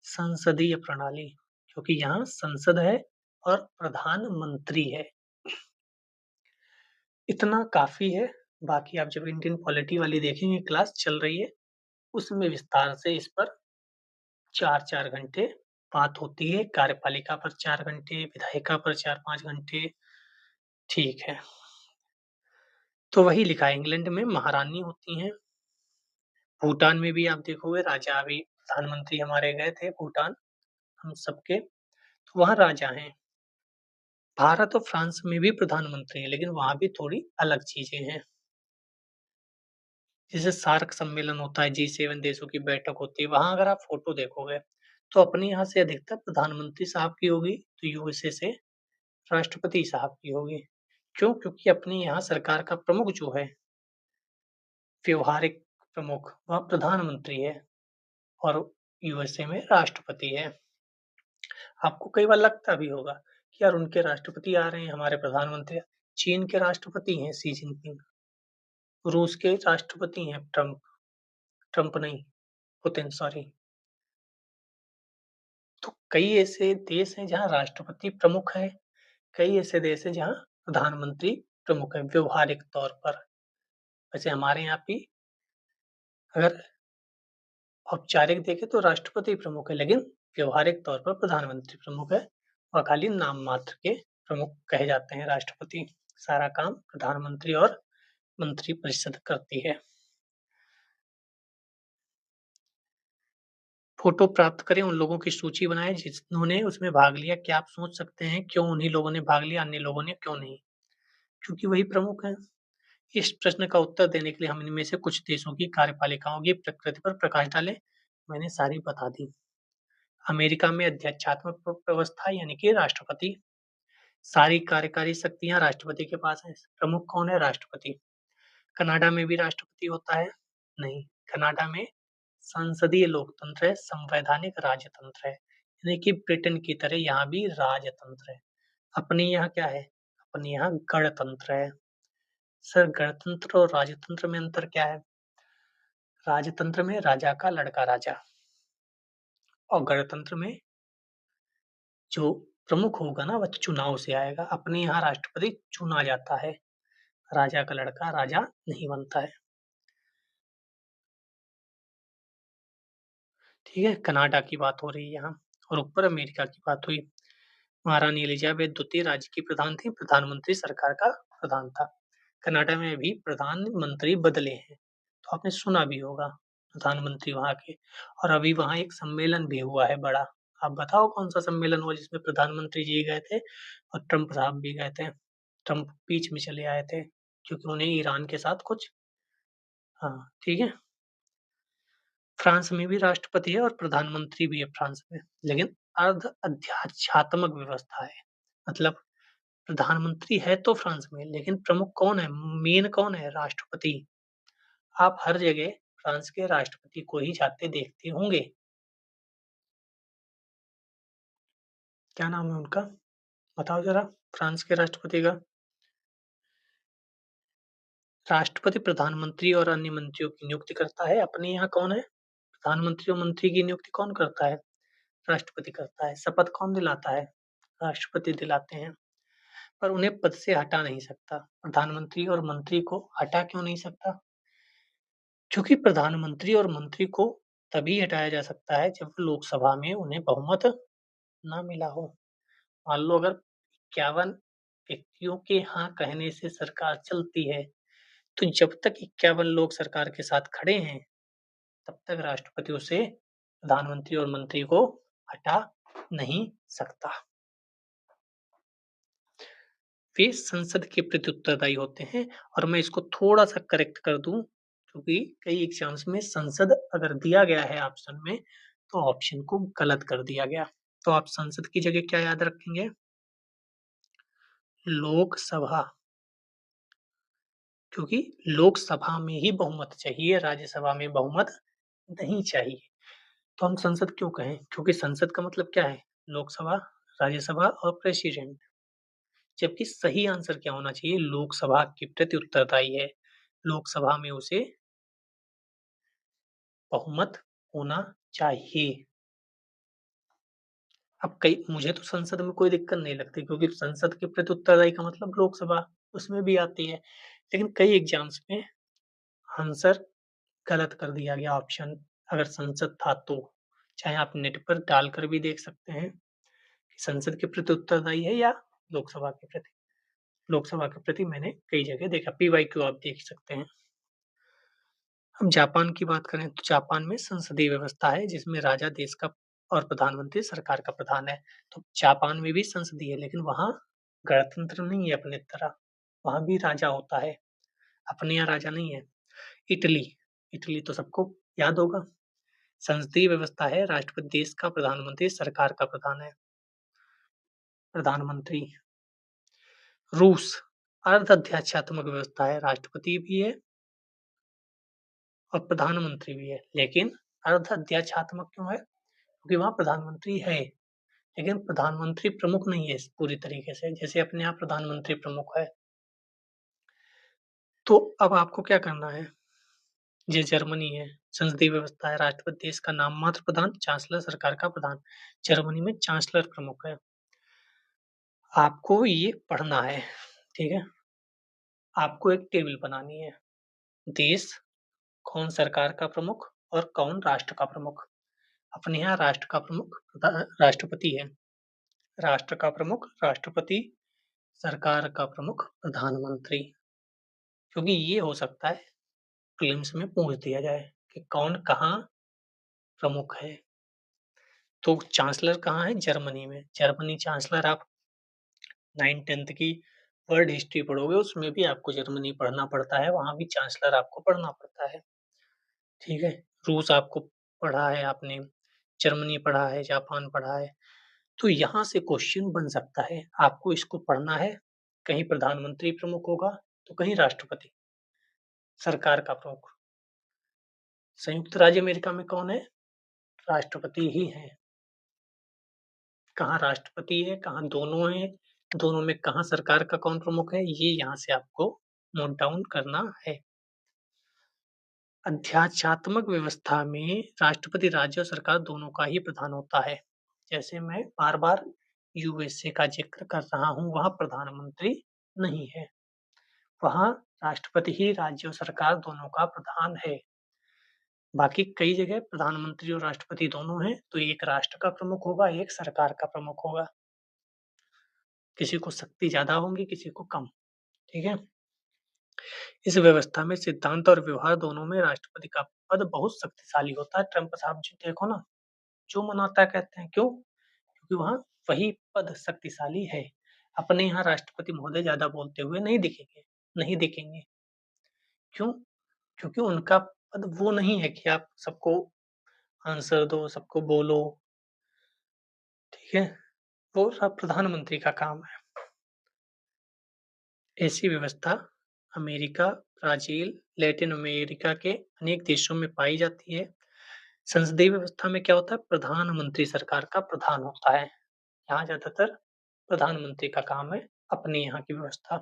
संसदीय प्रणाली, क्योंकि यहाँ संसद है और प्रधानमंत्री है। इतना काफ़ी है, बाकी आप जब इंडियन पॉलिटी वाली देखेंगे क्लास चल रही है, उसमें विस्तार से इस पर 4-4 घंटे बात होती है, कार्यपालिका पर 4 घंटे, विधायिका पर 4-5 घंटे, ठीक है। तो वही लिखा है इंग्लैंड में महारानी होती हैं, भूटान में भी आप देखोगे राजा अभी प्रधानमंत्री हमारे गए थे भूटान, हम सबके, तो वहाँ राजा हैं। भारत और फ्रांस में भी प्रधानमंत्री हैं, लेकिन वहाँ भी थोड़ी अलग चीज़ें हैं। जैसे सार्क सम्मेलन होता है, G7 देशों की बैठक होती है, वहाँ अगर आप फ़ोटो देखोगे, तो अपने यहाँ से अधिकतर प्रधानमंत्री साहब की होगी, तो यूएसए से राष्ट्रपति साहब की होगी। क्यों? क्योंकि अपने यहाँ सरकार का प्रमुख जो है, व्यावहारिक प्रमुख, वह प्रधानमंत्री है और यूएसए में राष्ट्रपति है। आपको कई बार लगता भी होगा कि यार उनके राष्ट्रपति आ रहे हैं, हमारे प्रधानमंत्री। चीन के राष्ट्रपति हैं शी जिनपिंग, रूस के राष्ट्रपति हैं ट्रम्प, ट्रम्प नहीं, पुतिन सॉरी। तो कई ऐसे देश हैं जहाँ राष्ट्रपति प्रमुख है, कई ऐसे देश हैं जहाँ प्रधानमंत्री प्रमुख है व्यवहारिक तौर पर। वैसे हमारे यहाँ भी अगर औपचारिक देखें तो राष्ट्रपति प्रमुख है, लेकिन व्यवहारिक तौर पर प्रधानमंत्री प्रमुख है और खाली नाम मात्र के प्रमुख कहे जाते हैं राष्ट्रपति। सारा काम प्रधानमंत्री और मंत्रिपरिषद करती है। फ़ोटो प्राप्त करें, उन लोगों की सूची बनाएँ जिन्होंने उसमें भाग लिया। क्या आप सोच सकते हैं क्यों उन्हीं लोगों ने भाग लिया, अन्य लोगों ने क्यों नहीं? क्योंकि वही प्रमुख हैं। इस प्रश्न का उत्तर देने के लिए हम इनमें से कुछ देशों की कार्यपालिकाओं की प्रकृति पर प्रकाश डालें। मैंने सारी बता दी। अमेरिका में अध्यक्षात्मक व्यवस्था यानी कि राष्ट्रपति, सारी कार्यकारी शक्तियाँ राष्ट्रपति के पास हैं। प्रमुख कौन है? राष्ट्रपति। कनाडा में भी राष्ट्रपति होता है? नहीं, कनाडा में संसदीय लोकतंत्र है, संवैधानिक राजतंत्र है। यानी कि ब्रिटेन की तरह यहाँ भी राजतंत्र है। अपने यहाँ क्या है? अपने यहाँ गणतंत्र है। सर गणतंत्र और राजतंत्र में अंतर क्या है? राजतंत्र में राजा का लड़का राजा और गणतंत्र में जो प्रमुख होगा ना वह चुनाव से आएगा। अपने यहाँ राष्ट्रपति चुना जाता है, राजा का लड़का राजा नहीं बनता है। ठीक है? कनाडा की बात हो रही है यहाँ और ऊपर अमेरिका की बात हुई। महारानी एलिजाबेथ द्वितीय राज्य की प्रधान थी, प्रधानमंत्री सरकार का प्रधान था। कनाडा में अभी प्रधानमंत्री बदले हैं, तो आपने सुना भी होगा प्रधानमंत्री वहाँ के और अभी वहाँ एक सम्मेलन भी हुआ है बड़ा। आप बताओ कौन-सा सम्मेलन हुआ जिसमें प्रधानमंत्री जी गए थे और ट्रम्प साहब भी गए थे। ट्रम्प बीच में चले आए थे क्योंकि उन्हें ईरान के साथ कुछ हाँ, ठीक है? फ्रांस में भी राष्ट्रपति है और प्रधानमंत्री भी है फ्रांस में, लेकिन अर्ध अध्यादेशात्मक व्यवस्था है। मतलब प्रधानमंत्री है तो फ्रांस में, लेकिन प्रमुख कौन है? मेन कौन है? राष्ट्रपति। आप हर जगह फ्रांस के राष्ट्रपति को ही जाते देखते होंगे। क्या नाम है उनका? बताओ ज़रा फ्रांस के राष्ट्रपति का। राष्ट्रपति प्रधानमंत्री और अन्य मंत्रियों की नियुक्ति करता है। अपने यहाँ कौन है? प्रधानमंत्री और मंत्री की नियुक्ति कौन करता है? राष्ट्रपति करता है। शपथ कौन दिलाता है? राष्ट्रपति दिलाते हैं। पर उन्हें पद से हटा नहीं सकता। प्रधानमंत्री और मंत्री को हटा क्यों नहीं सकता? क्योंकि प्रधानमंत्री और मंत्री को तभी हटाया जा सकता है जब लोकसभा में उन्हें बहुमत ना मिला हो। मान लो अगर 51 व्यक्तियों के हाँ कहने से सरकार चलती है, तो जब तक 51 लोग सरकार के साथ खड़े हैं, तब तक राष्ट्रपति उसे प्रधानमंत्री और मंत्री को हटा नहीं सकता। वे संसद के प्रति उत्तरदायी होते हैं और मैं इसको थोड़ा-सा करेक्ट कर दूँ, क्योंकि कई एग्ज़ाम्स में संसद अगर दिया गया है ऑप्शन में, तो ऑप्शन को गलत कर दिया गया। तो आप संसद की जगह क्या याद रखेंगे? लोकसभा, क्योंकि लोकसभा में ही बहुमत चाहिए, राज्यसभा में बहुमत नहीं चाहिए। तो हम संसद क्यों कहें? क्योंकि संसद का मतलब क्या है? लोकसभा, राज्यसभा और प्रेसिडेंट। जबकि सही आंसर क्या होना चाहिए? लोकसभा के प्रति उत्तरदायी है। लोकसभा में उसे बहुमत होना चाहिए। अब कई मुझे तो संसद में कोई दिक्कत नहीं लगती क्योंकि संसद के प्रति उत्तरदायी का मतलब लोकसभा उसमें भी आती है। लेकिन कई एग्ज़ाम्स में आंसर गलत कर दिया गया ऑप्शन अगर संसद था तो। चाहे आप नेट पर डालकर भी देख सकते हैं कि संसद के प्रति उत्तरदायी है या लोकसभा के प्रति। लोकसभा के प्रति मैंने कई जगह देखा, पीवाईक्यू आप देख सकते हैं। हम जापान की बात करें तो जापान में संसदीय व्यवस्था है जिसमें राजा देश का और प्रधानमंत्री सरकार का प्रधान है। तो जापान में भी संसदीय है लेकिन वहाँ गणतंत्र नहीं है अपने तरह। वहाँ भी राजा होता है, अपने यहाँ राजा नहीं है। इटली, इटली तो सबको याद होगा। संसदीय व्यवस्था है, राष्ट्रपति देश का प्रधानमंत्री सरकार का प्रधान है। प्रधानमंत्री। रूस, अर्ध-अध्यादेशात्मक व्यवस्था है, राष्ट्रपति भी है और प्रधानमंत्री भी है। लेकिन अर्ध-अध्यादेशात्मक क्यों है? क्योंकि वहाँ प्रधानमंत्री है, लेकिन प्रधानमंत्री प्रमुख नहीं है इस पूरी तरीके से, जैसे अपने यहाँ प्रधानमंत्री प्रमुख है। तो अब आपको क्या करना है? ये जर्मनी है, संसदीय व्यवस्था है, राष्ट्रपति देश का नाममात्र प्रधान, चांसलर सरकार का प्रधान। जर्मनी में चांसलर प्रमुख है। आपको ये पढ़ना है, ठीक है? आपको एक टेबल बनानी है। देश, कौन सरकार का प्रमुख और कौन राष्ट्र का प्रमुख। अपने यहाँ राष्ट्र का प्रमुख राष्ट्रपति है। राष्ट्र का प्रमुख राष्ट्रपति, सरकार का प्रमुख प्रधानमंत्री। क्योंकि ये हो सकता है प्रीलिम्स में पूछ दिया जाए कि कौन कहाँ प्रमुख है। तो चांसलर कहाँ है? जर्मनी में। जर्मनी चांसलर आप 9th-10th की वर्ल्ड हिस्ट्री पढ़ोगे उसमें भी आपको जर्मनी पढ़ना पड़ता है, वहाँ भी चांसलर आपको पढ़ना पड़ता है, ठीक है? रूस आपको पढ़ा है आपने, जर्मनी पढ़ा है, जापान पढ़ा है। तो यहाँ से क्वेश्चन बन सकता है, आपको इसको पढ़ना है, कहीं प्रधानमंत्री प्रमुख होगा, तो कहीं राष्ट्रपति, सरकार का प्रमुख। संयुक्त राज्य अमेरिका में कौन है? राष्ट्रपति ही है। कहाँ राष्ट्रपति है, कहाँ दोनों हैं, दोनों में कहाँ सरकार का कौन प्रमुख है, ये यहाँ से आपको नोट डाउन करना है। अध्यादेशात्मक व्यवस्था में राष्ट्रपति राज्य और सरकार दोनों का ही प्रधान होता है। जैसे मैं बार-बार यूएसए का ज़िक्र कर रहा हूँ, वहाँ प्रधानमंत्री नहीं है। वहाँ राष्ट्रपति ही राज्य और सरकार दोनों का प्रधान है। बाकी कई जगह प्रधानमंत्री और राष्ट्रपति दोनों हैं, तो एक राष्ट्र का प्रमुख होगा, एक सरकार का प्रमुख होगा। किसी को शक्ति ज़्यादा होंगी, किसी को कम, ठीक है? इस व्यवस्था में सिद्धांत और व्यवहार दोनों में राष्ट्रपति का पद बहुत शक्तिशाली होता है। ट्रंप साहब जी देखो ना, जो मनाता है कहते हैं, क्यों? क्योंकि वहाँ वही पद शक्तिशाली है। अपने यहाँ राष्ट्रपति महोदय ज़्यादा बोलते हुए नहीं दिखेंगे। क्यों? क्योंकि उनका पद वो नहीं है कि आप सबको आंसर दो, सबको बोलो, ठीक है? वो सब प्रधानमंत्री का काम है। ऐसी व्यवस्था अमेरिका, ब्राज़ील, लैटिन अमेरिका के अनेक देशों में पाई जाती है। संसदीय व्यवस्था में क्या होता है? प्रधानमंत्री सरकार का प्रधान होता है। यहाँ ज़्यादातर प्रधानमंत्री का काम है, अपने यहाँ की व्यवस्था।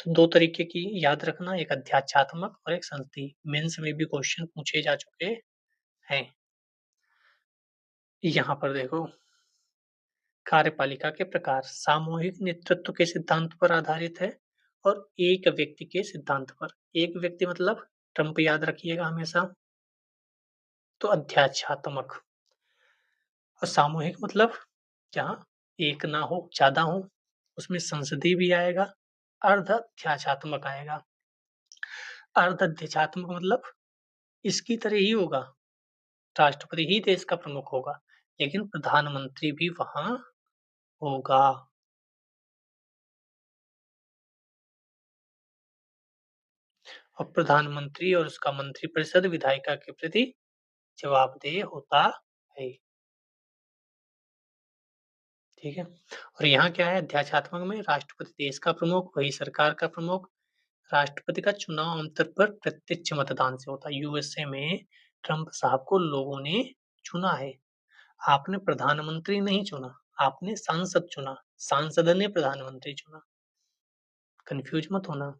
तो 2 तरीके की याद रखना, एक अध्यात्मक और एक संसदीय। मेंस में भी क्वेश्चन पूछे जा चुके हैं। यहाँ पर देखो, कार्यपालिका के प्रकार सामूहिक नेतृत्व के सिद्धांत पर आधारित है और एक व्यक्ति के सिद्धांत पर। एक व्यक्ति मतलब ट्रंप याद रखिएगा हमेशा। तो अध्यात्मक और सामूहिक मतलब जहाँ एक ना हो, ज़्यादा हो, उसमें संसदीय भी आएगा, अर्ध अध्यात्मक आएगा। अर्ध अध्यात्मक मतलब इसकी तरह ही होगा, राष्ट्रपति ही देश का प्रमुख होगा, लेकिन प्रधानमंत्री भी वहाँ होगा। और प्रधानमंत्री और उसका मंत्रिपरिषद विधायिका के प्रति जवाबदेह होता है, ठीक है? और यहाँ क्या है अध्यात्मक में, राष्ट्रपति देश का प्रमुख, वही सरकार का प्रमुख। राष्ट्रपति का चुनाव आमतौर पर प्रत्यक्ष मतदान से होता है। यूएसए में ट्रंप साहब को लोगों ने चुना है। आपने प्रधानमंत्री नहीं चुना, आपने सांसद चुना, सांसद ने प्रधानमंत्री चुना। कंफ्यूज मत होना।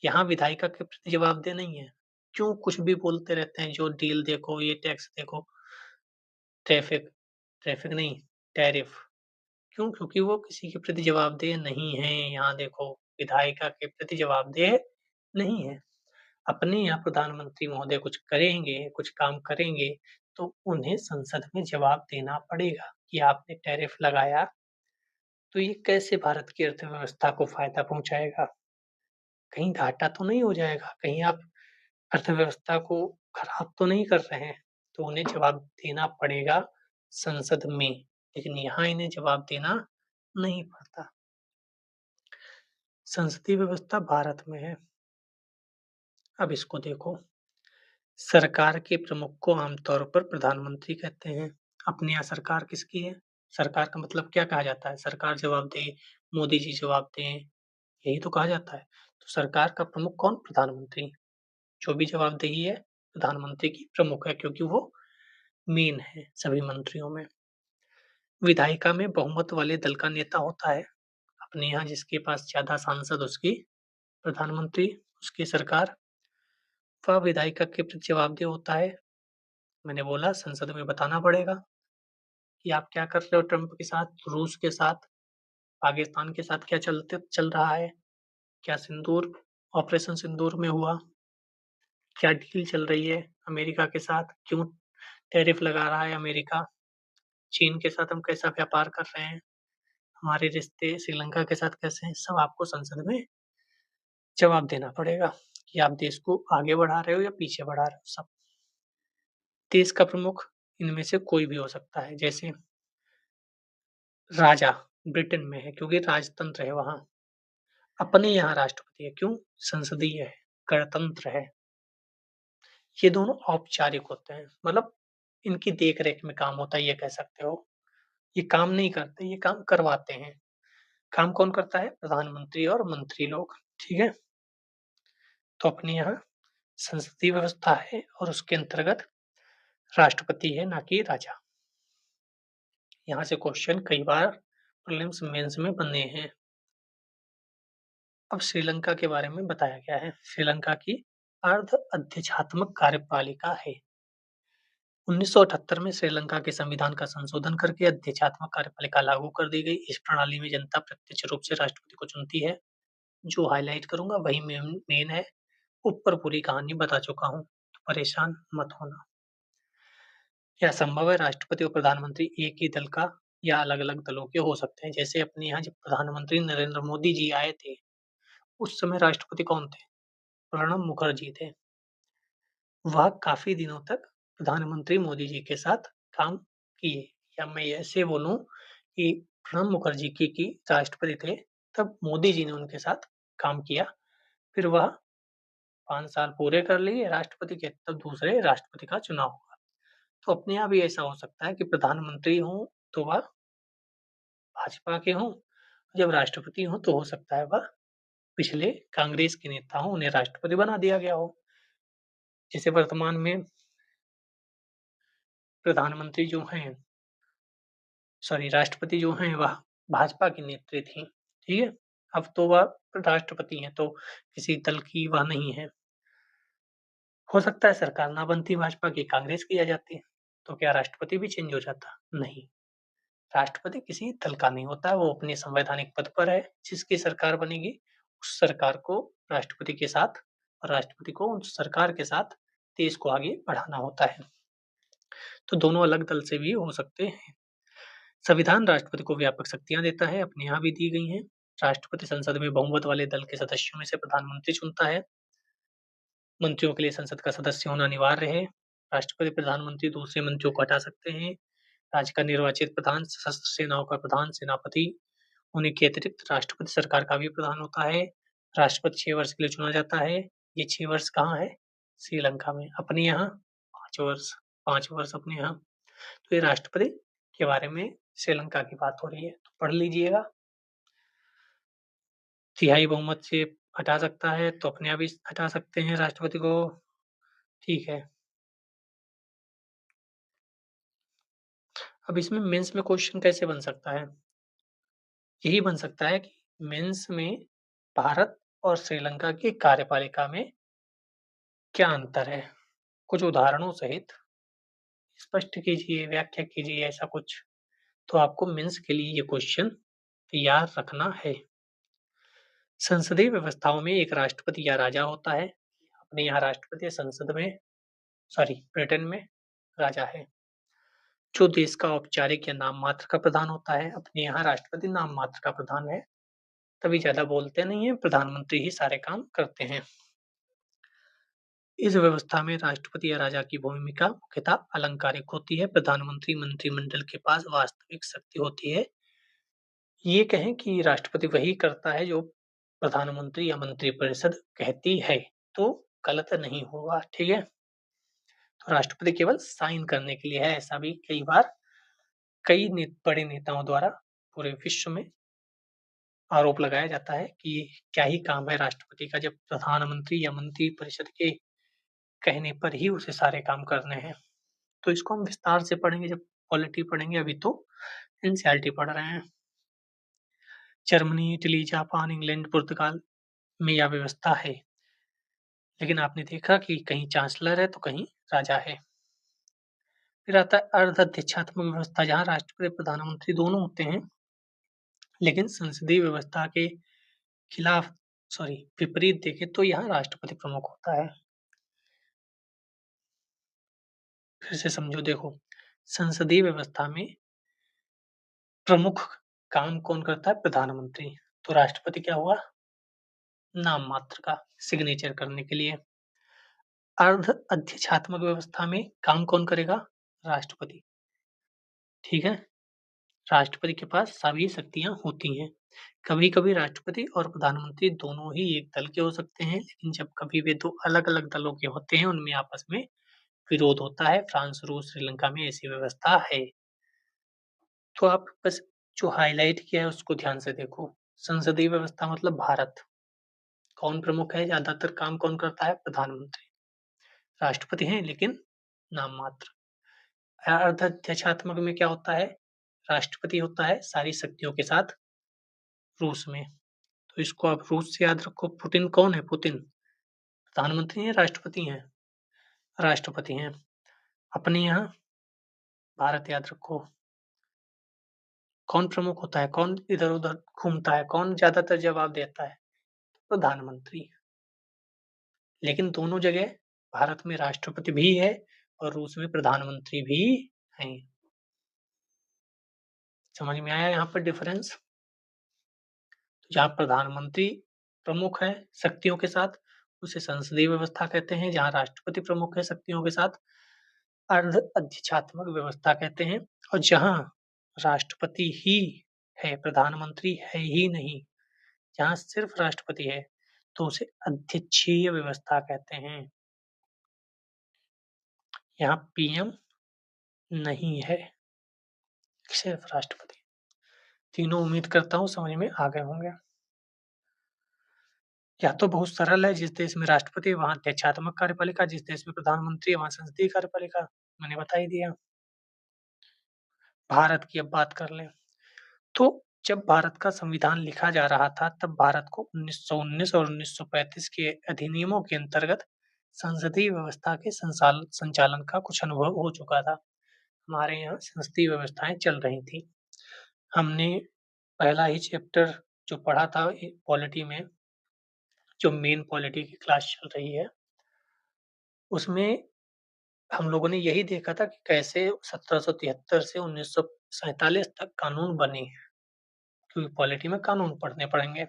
यहाँ विधायिका के प्रति जवाबदेह नहीं है। क्यों कुछ भी बोलते रहते हैं, जो डील देखो, ये टैक्स देखो, ट्रैफिक ट्रैफिक नहीं, टैरिफ। क्यों? क्योंकि वो किसी के प्रति जवाबदेह नहीं है। यहाँ देखो, विधायिका के प्रति जवाबदेह नहीं है। अपने यहाँ प्रधानमंत्री महोदय कुछ करेंगे, कुछ काम करेंगे, तो उन्हें संसद में जवाब देना पड़ेगा कि आपने टैरिफ लगाया, तो ये कैसे भारत की अर्थव्यवस्था को फ़ायदा पहुँचाएगा? कहीं घाटा तो नहीं हो जाएगा? कहीं आप अर्थव्यवस्था को खराब तो नहीं कर रहे हैं? तो उन्हें जवाब देना पड़ेगा संसद में, लेकिन यहाँ इन्हें जवाब देना नहीं पड़ता। संसदीय व्यवस्था भारत में है। अब इसको देखो, सरकार के प्रमुख को आमतौर पर प्रधानमंत्री कहते हैं। अपने यहाँ सरकार किसकी है? सरकार का मतलब क्या कहा जाता है? सरकार जवाब दे, मोदी जी जवाब दें, यही तो कहा जाता है। तो सरकार का प्रमुख कौन? प्रधानमंत्री। जो भी जवाबदेही है, प्रधानमंत्री की प्रमुख है, क्योंकि वो मेन है सभी मंत्रियों में। विधायिका में बहुमत वाले दल का नेता होता है। अपने यहाँ जिसके पास ज़्यादा सांसद उसकी प्रधानमंत्री, उसकी सरकार। वह विधायिका के प्रति जवाबदेह होता है। मैंने बोला संसद में बताना पड़ेगा कि आप क्या कर रहे हो ट्रंप के साथ, रूस के साथ, पाकिस्तान के साथ क्या चल रहा है, क्या सिंदूर ऑपरेशन सिंदूर में हुआ, क्या डील चल रही है अमेरिका के साथ, क्यों टैरिफ लगा रहा है अमेरिका, चीन के साथ हम कैसा व्यापार कर रहे हैं, हमारे रिश्ते श्रीलंका के साथ कैसे हैं, सब आपको संसद में जवाब देना पड़ेगा कि आप देश को आगे बढ़ा रहे हो या पीछे बढ़ा रहे हो। सब देश का प्रमुख इनमें से कोई भी हो सकता है, जैसे राजा ब्रिटेन में है क्योंकि राजतंत्र है वहाँ। अपने यहाँ राष्ट्रपति है, क्यों? संसदीय है, गणतंत्र है। ये दोनों औपचारिक होते हैं, मतलब इनकी देख-रेख में काम होता है, ये कह सकते हो। ये काम नहीं करते, ये काम करवाते हैं। काम कौन करता है? प्रधानमंत्री और मंत्री लोग, ठीक है? तो अपने यहाँ संसदीय व्यवस्था है और उसके अंतर्गत राष्ट्रपति है, ना कि राजा। यहाँ से क्वेश्चन कई बार प्रीलिम्स मेंस में बने हैं। अब श्रीलंका के बारे में बताया गया है। श्रीलंका की अर्ध अध्यक्षात्मक कार्यपालिका है। 1978 में श्रीलंका के संविधान का संशोधन करके अध्यक्षात्मक कार्यपालिका लागू कर दी गई। इस प्रणाली में जनता प्रत्यक्ष रूप से राष्ट्रपति को चुनती है। जो हाइलाइट करूंगा वही मेन है। ऊपर पूरी कहानी बता चुका हूँ। तो परेशान मत होना। क्या संभव है राष्ट्रपति और प्रधानमंत्री एक ही दल का या अलग-अलग दलों के हो सकते हैं? जैसे अपने यहाँ जब प्रधानमंत्री नरेंद्र मोदी जी आए थे, उस समय राष्ट्रपति कौन थे? प्रणब मुखर्जी थे। वह काफ़ी दिनों तक प्रधानमंत्री मोदी जी के साथ काम किए, या मैं ऐसे बोलूँ कि प्रणब मुखर्जी की राष्ट्रपति थे, तब मोदी जी ने उनके साथ काम किया। फिर वह 5 साल पूरे कर लिए राष्ट्रपति के, तब दूसरे राष्ट्रपति का चुनाव हुआ। तो अपने यहाँ भी ऐसा हो सकता है कि प्रधानमंत्री हों, तो वह भाजपा के हों, जब राष्ट्रपति हों, तो हो सकता है वह पिछले कांग्रेस के नेता हों, उन्हें राष्ट्रपति बना दिया गया हो। जैसे वर्तमान में प्रधानमंत्री जो हैं राष्ट्रपति जो हैं वह भाजपा की नेत्री थीं, ठीक है? अब तो वह राष्ट्रपति हैं, तो किसी दल की वह नहीं है। हो सकता है सरकार ना बनती भाजपा की, कांग्रेस की आ जाती, तो क्या राष्ट्रपति भी चेंज हो जाता? नहीं, राष्ट्रपति किसी दल का नहीं होता है, वो अपने संवैधानिक पद पर है, जिसकी सरकार बनेगी, उस सरकार को राष्ट्रपति के साथ और राष्ट्रपति को उस सरकार के साथ देश को आगे बढ़ाना होता है। तो दोनों अलग दल से भी हो सकते हैं। संविधान राष्ट्रपति को व्यापक शक्तियाँ देता है, अपने यहाँ भी दी गई हैं। राष्ट्रपति संसद में बहुमत वाले दल के सदस्यों में से प्रधानमंत्री चुनता है। मंत्रियों के लिए संसद का सदस्य होना अनिवार्य है। राष्ट्रपति प्रधानमंत्री दूसरे मंत्रियों को हटा सकते हैं। राज्य का निर्वाचित प्रधान, सशस्त्र सेनाओं का प्रधान, सेनापति, उन्हीं के अतिरिक्त राष्ट्रपति सरकार का भी प्रधान होता है। राष्ट्रपति 6 वर्ष के लिए चुना जाता है। ये 6 वर्ष कहाँ है? श्रीलंका में। अपने यहाँ 5 वर्ष, 5 वर्ष अपने यहाँ। तो ये राष्ट्रपति के बारे में श्रीलंका की बात हो रही है, तो पढ़ लीजिएगा। तिहाई बहुमत से हटा सकता है, तो अपने आप ही हटा सकते हैं राष्ट्रपति को, ठीक है। अब इसमें मेंस में क्वेश्चन कैसे बन सकता है? यही बन सकता है कि मेंस में भारत और श्रीलंका की कार्यपालिका में क्या अंतर है? कुछ उदाहरणों सहित स्पष्ट कीजिए, व्याख्या कीजिए ऐसा कुछ। तो आपको मेंस के लिए ये क्वेश्चन तैयार रखना है। संसदीय व्यवस्थाओं में एक राष्ट्रपति या राजा होता है। अपने यहाँ राष्ट्रपति संसद में ब्रिटेन में राजा है। जो देश का औपचारिक या नाम मात्र का प्रधान होता है, अपने यहाँ राष्ट्रपति नाम मात्र का प्रधान है, तभी ज़्यादा बोलते नहीं हैं, प्रधानमंत्री ही सारे काम करते हैं। इस व्यवस्था में राष्ट्रपति या राजा की भूमिका मुख्यतः अलंकारिक होती है। प्रधानमंत्री मंत्रिमंडल के पास वास्तविक शक्ति होती है। ये कहें कि राष्ट्रपति वही करता है जो प्रधानमंत्री या मंत्रिपरिषद कहती है, तो गलत नहीं होगा, ठीक है? तो राष्ट्रपति केवल साइन करने के लिए है, ऐसा भी कई बार बड़े नेताओं द्वारा पूरे विश्व में आरोप लगाया जाता है कि क्या ही काम है राष्ट्रपति का, जब प्रधानमंत्री या मंत्रिपरिषद के कहने पर ही उसे सारे काम करने हैं। तो इसको हम विस्तार से पढ़ेंगे जब पॉलिटी पढ़ेंगे, अभी तो एनसीईआरटी पढ़ रहे हैं। जर्मनी, इटली, जापान, इंग्लैंड, पुर्तगाल में यह व्यवस्था है, लेकिन आपने देखा कि कहीं चांसलर है तो कहीं राजा है। फिर आता है अर्ध-अध्यक्षात्मक व्यवस्था, जहाँ राष्ट्रपति प्रधानमंत्री दोनों होते हैं, लेकिन संसदीय व्यवस्था के खिलाफ विपरीत देखें तो यहाँ राष्ट्रपति प्रमुख होता है। फिर से समझो, देखो, संसदीय व्यवस्था में प्रमुख काम कौन करता है? प्रधानमंत्री। तो राष्ट्रपति क्या हुआ? नाम मात्र का, सिग्नेचर करने के लिए। अर्ध अध्यक्षात्मक व्यवस्था में काम कौन करेगा? राष्ट्रपति, ठीक है? राष्ट्रपति के पास सभी शक्तियां होती हैं। कभी-कभी राष्ट्रपति और प्रधानमंत्री दोनों ही एक दल के हो सकते हैं, लेकिन जब कभी वे दो अलग-अलग दलों के होते हैं, उनमें आपस में विरोध होता है। फ्रांस, रूस, श्रीलंका में ऐसी व्यवस्था है। तो आप बस जो हाइलाइट किया है उसको ध्यान से देखो। संसदीय व्यवस्था मतलब भारत। कौन प्रमुख है? ज़्यादातर काम कौन करता है? प्रधानमंत्री। राष्ट्रपति हैं लेकिन नाम मात्र। अर्ध-अध्यक्षात्मक में क्या होता है? राष्ट्रपति होता है सारी शक्तियों के साथ रूस में। तो इसको आप रूस से याद रखो। पुतिन कौन है? पुतिन प्रधानमंत्री हैं, राष्ट्रपति हैं? राष्ट्रपति हैं। अपने यहाँ भारत याद रखो। कौन प्रमुख होता है? कौन इधर-उधर घूमता है? कौन ज़्यादातर जवाब देता है? प्रधानमंत्री। लेकिन दोनों जगह भारत में राष्ट्रपति भी है और रूस में प्रधानमंत्री भी हैं। समझ में आया यहाँ पर डिफरेंस? जहाँ प्रधानमंत्री प्रमुख है शक्तियों के साथ, उसे संसदीय व्यवस्था कहते हैं। जहाँ राष्ट्रपति प्रमुख है शक्तियों के साथ, अर्ध अधिष्ठात्मक व्यवस्था कहते हैं। और जहाँ राष्ट्रपति ही है, प्रधानमंत्री है ही नहीं, जहाँ सिर्फ राष्ट्रपति है, तो उसे अध्यक्षीय व्यवस्था कहते हैं। यहाँ पीएम नहीं है, सिर्फ राष्ट्रपति। तीनों उम्मीद करता हूँ समझ में आ गए होंगे। या तो बहुत सरल है, जिस देश में राष्ट्रपति है वहाँ अध्यक्षात्मक कार्यपालिका, जिस देश में प्रधानमंत्री है वहाँ संसदीय कार्यपालिका। मैंने बता ही दिया। भारत की अब बात कर लें तो जब भारत का संविधान लिखा जा रहा था तब भारत को 1919 और 1935 के अधिनियमों के अंतर्गत संसदीय व्यवस्था के संचालन का कुछ अनुभव हो चुका था। हमारे यहाँ संसदीय व्यवस्थाएं चल रही थी। हमने पहला ही चैप्टर जो पढ़ा था पॉलिटी में, जो मेन पॉलिटी की क्लास चल रही है, उसमें हम लोगों ने यही देखा था कि कैसे 1773 से 1947 तक कानून बने, क्योंकि पॉलिटी में कानून पढ़ने पड़ेंगे।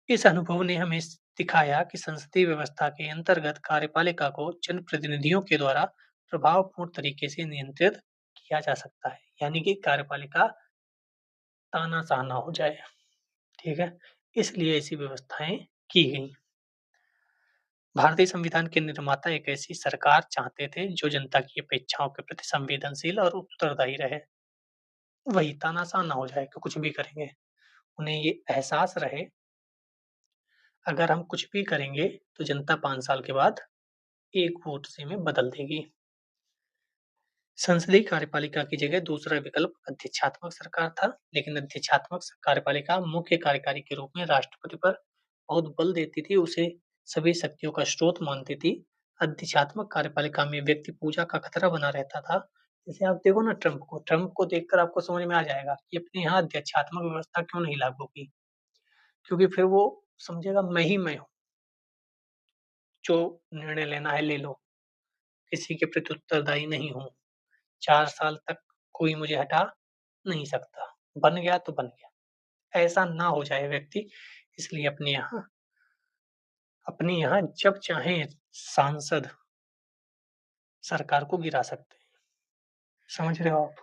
इस अनुभव ने हमें दिखाया कि संसदीय व्यवस्था के अंतर्गत कार्यपालिका को जनप्रतिनिधियों के द्वारा प्रभावपूर्ण तरीके से नियंत्रित किया जा सकता है, यानी कि कार्यपालिका तानाशाह ना हो जाए। ठीक है, इसलिए ऐसी व्यवस्थाएं की गई। भारतीय संविधान के निर्माता एक ऐसी सरकार चाहते थे जो जनता की अपेक्षाओं के प्रति संवेदनशील और उत्तरदायी रहे। वही तानाशाह ना हो जाए कि कुछ भी करेंगे। उन्हें ये एहसास रहे अगर हम कुछ भी करेंगे तो जनता 5 साल के बाद एक वोट से हमें बदल देगी। संसदीय कार्यपालिका की जगह दूसरा विकल्प अध्यक्षात्मक सरकार था, लेकिन अध्यक्षात्मक कार्यपालिका मुख्य कार्यकारी के रूप में राष्ट्रपति पर बहुत बल देती थी, उसे सभी शक्तियों का स्रोत मानती थी। अध्यक्षात्मक कार्यपालिका में व्यक्ति पूजा का खतरा बना रहता था। जैसे आप देखो ना ट्रंप को देखकर आपको समझ में आ जाएगा कि अपने यहाँ अध्यक्षात्मक व्यवस्था क्यों नहीं लागू की, क्योंकि फिर वो समझेगा मैं हूँ, जो निर्णय लेना है ले लो, किसी के प्रति उत्तरदायी नहीं हूँ, 4 साल तक कोई मुझे हटा नहीं सकता, बन गया तो बन गया। ऐसा ना हो जाए व्यक्ति, इसलिए अपने यहाँ जब चाहें सांसद सरकार को गिरा सकते हैं। समझ रहे हो आप?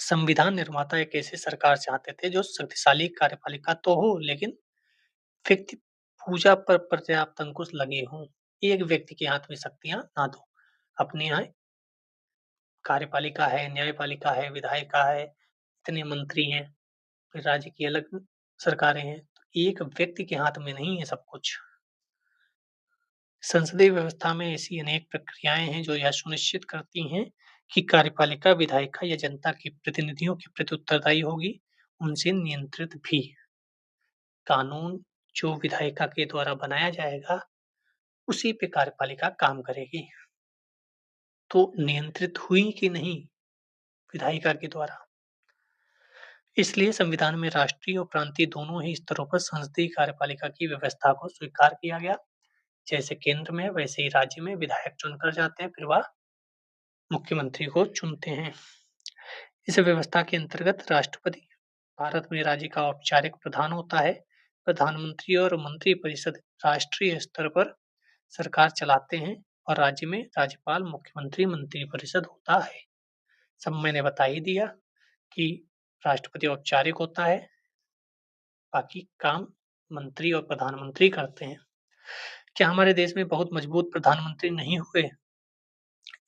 संविधान निर्माता एक ऐसी सरकार चाहते थे जो शक्तिशाली कार्यपालिका तो हो, लेकिन व्यक्ति पूजा पर पर्याप्त अंकुश लगे हों। एक व्यक्ति के हाथ में शक्तियां ना दो। अपने यहाँ कार्यपालिका है, न्यायपालिका है, विधायिका है, इतने मंत्री हैं, फिर राज्य की अलग सरकारें हैं, तो एक व्यक्ति के हाथ में नहीं है सब कुछ। संसदीय व्यवस्था में ऐसी अनेक प्रक्रियाएं हैं जो यह सुनिश्चित करती हैं कि कार्यपालिका विधायिका या जनता के प्रतिनिधियों के प्रति उत्तरदायी होगी, उनसे नियंत्रित भी। कानून जो विधायिका के द्वारा बनाया जाएगा उसी पे कार्यपालिका काम करेगी। तो नियंत्रित हुई कि नहीं विधायिका के द्वारा? इसलिए संविधान में राष्ट्रीय और प्रांतीय दोनों ही स्तरों पर संसदीय कार्यपालिका की व्यवस्था को स्वीकार किया गया। जैसे केंद्र में वैसे ही राज्य में विधायक चुनकर जाते हैं, फिर वह मुख्यमंत्री को चुनते हैं। इस व्यवस्था के अंतर्गत राष्ट्रपति भारत में राज्य का औपचारिक प्रधान होता है। प्रधानमंत्री और मंत्रिपरिषद राष्ट्रीय स्तर पर सरकार चलाते हैं और राज्य में राज्यपाल, मुख्यमंत्री, मंत्रिपरिषद होता है। सब मैंने बता ही दिया कि राष्ट्रपति औपचारिक होता है, बाकी काम मंत्री और प्रधानमंत्री करते हैं। क्या हमारे देश में बहुत मजबूत प्रधानमंत्री नहीं हुए?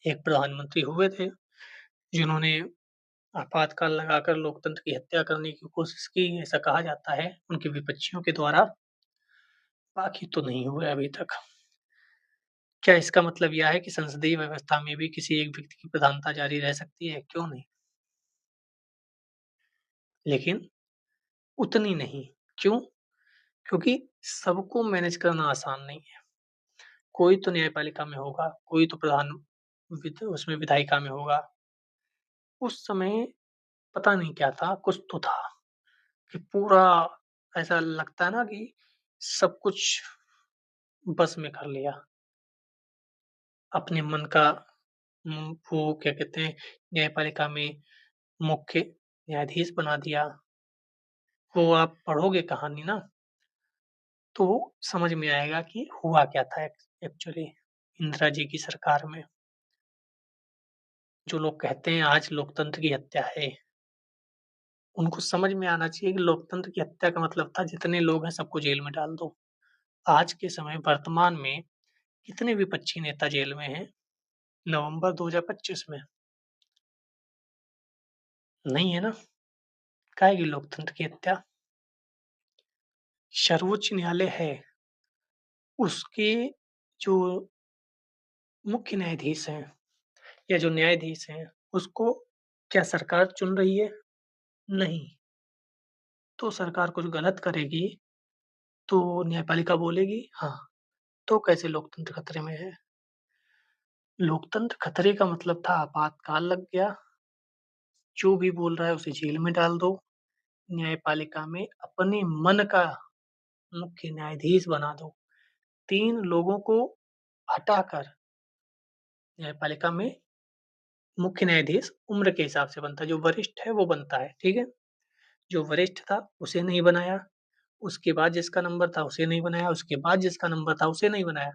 एक प्रधानमंत्री हुए थे जिन्होंने आपातकाल लगाकर लोकतंत्र की हत्या करने की कोशिश की, ऐसा कहा जाता है उनके विपक्षियों के द्वारा। बाकी तो नहीं हुए अभी तक। क्या इसका मतलब यह है कि संसदीय व्यवस्था में भी किसी एक व्यक्ति की प्रधानता जारी रह सकती है? क्यों नहीं? लेकिन उतनी नहीं। क्यों? क्योंकि सबको मैनेज करना आसान नहीं है। कोई तो न्यायपालिका में होगा, कोई तो उसमें विधायिका में होगा। उस समय पता नहीं क्या था, कुछ तो था कि पूरा ऐसा लगता है ना कि सब कुछ बस में कर लिया। अपने मन का वो क्या कहते हैं, न्यायपालिका में मुख्य न्यायाधीश बना दिया। वो आप पढ़ोगे कहानी ना, तो समझ में आएगा कि हुआ क्या था एक्चुअली इंदिरा जी की सरकार में। जो लोग कहते हैं आज लोकतंत्र की हत्या है, उनको समझ में आना चाहिए कि लोकतंत्र की हत्या का मतलब था जितने लोग हैं सबको जेल में डाल दो। आज के समय वर्तमान में कितने विपक्षी नेता जेल में हैं? नवंबर 2025 में नहीं है ना? काहे की लोकतंत्र की हत्या? सर्वोच्च न्यायालय है, उसके जो मुख्य न्यायाधीश हैं या जो न्यायाधीश हैं, उसको क्या सरकार चुन रही है? नहीं। तो सरकार कुछ गलत करेगी, तो न्यायपालिका बोलेगी हाँ, तो कैसे लोकतंत्र खतरे में है? लोकतंत्र खतरे का मतलब था आपातकाल लग गया, जो भी बोल रहा है उसे जेल में डाल दो, न्यायपालिका में अपने मन का मुख्य न्यायाधीश बना दो। 3 लोगों को हटाकर न्यायपालिका में मुख्य न्यायाधीश उम्र के हिसाब से बनता है, जो वरिष्ठ है वो बनता है, ठीक है? जो वरिष्ठ था उसे नहीं बनाया, उसके बाद जिसका नंबर था उसे नहीं बनाया, उसके बाद जिसका नंबर था उसे नहीं बनाया,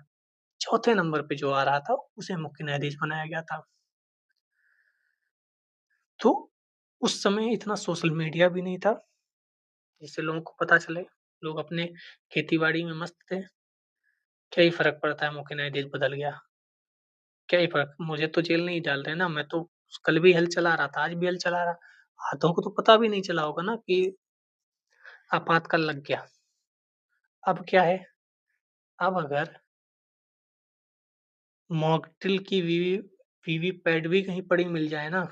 चौथे नंबर पे जो आ रहा था उसे मुख्य न्यायाधीश बनाया गया था। तो उस समय इतना सोशल मीडिया भी नहीं था, जिससे लोगों को पता चले। लोग अपने खेती-बाड़ी में मस्त थे। क्या ही फ़र्क पड़ता है मुख्य न्यायाधीश बदल गया, क्या ही फ़र्क मुझे तो जेल नहीं डाल रहे ना, मैं तो कल भी हल चला रहा था, आज भी हल चला रहा। हाथों को तो पता भी नहीं चला होगा ना कि आपातकाल लग गया। अब क्या है, अब अगर मॉक ड्रिल की वीवीपैट भी कहीं पड़ी मिल जाए ना,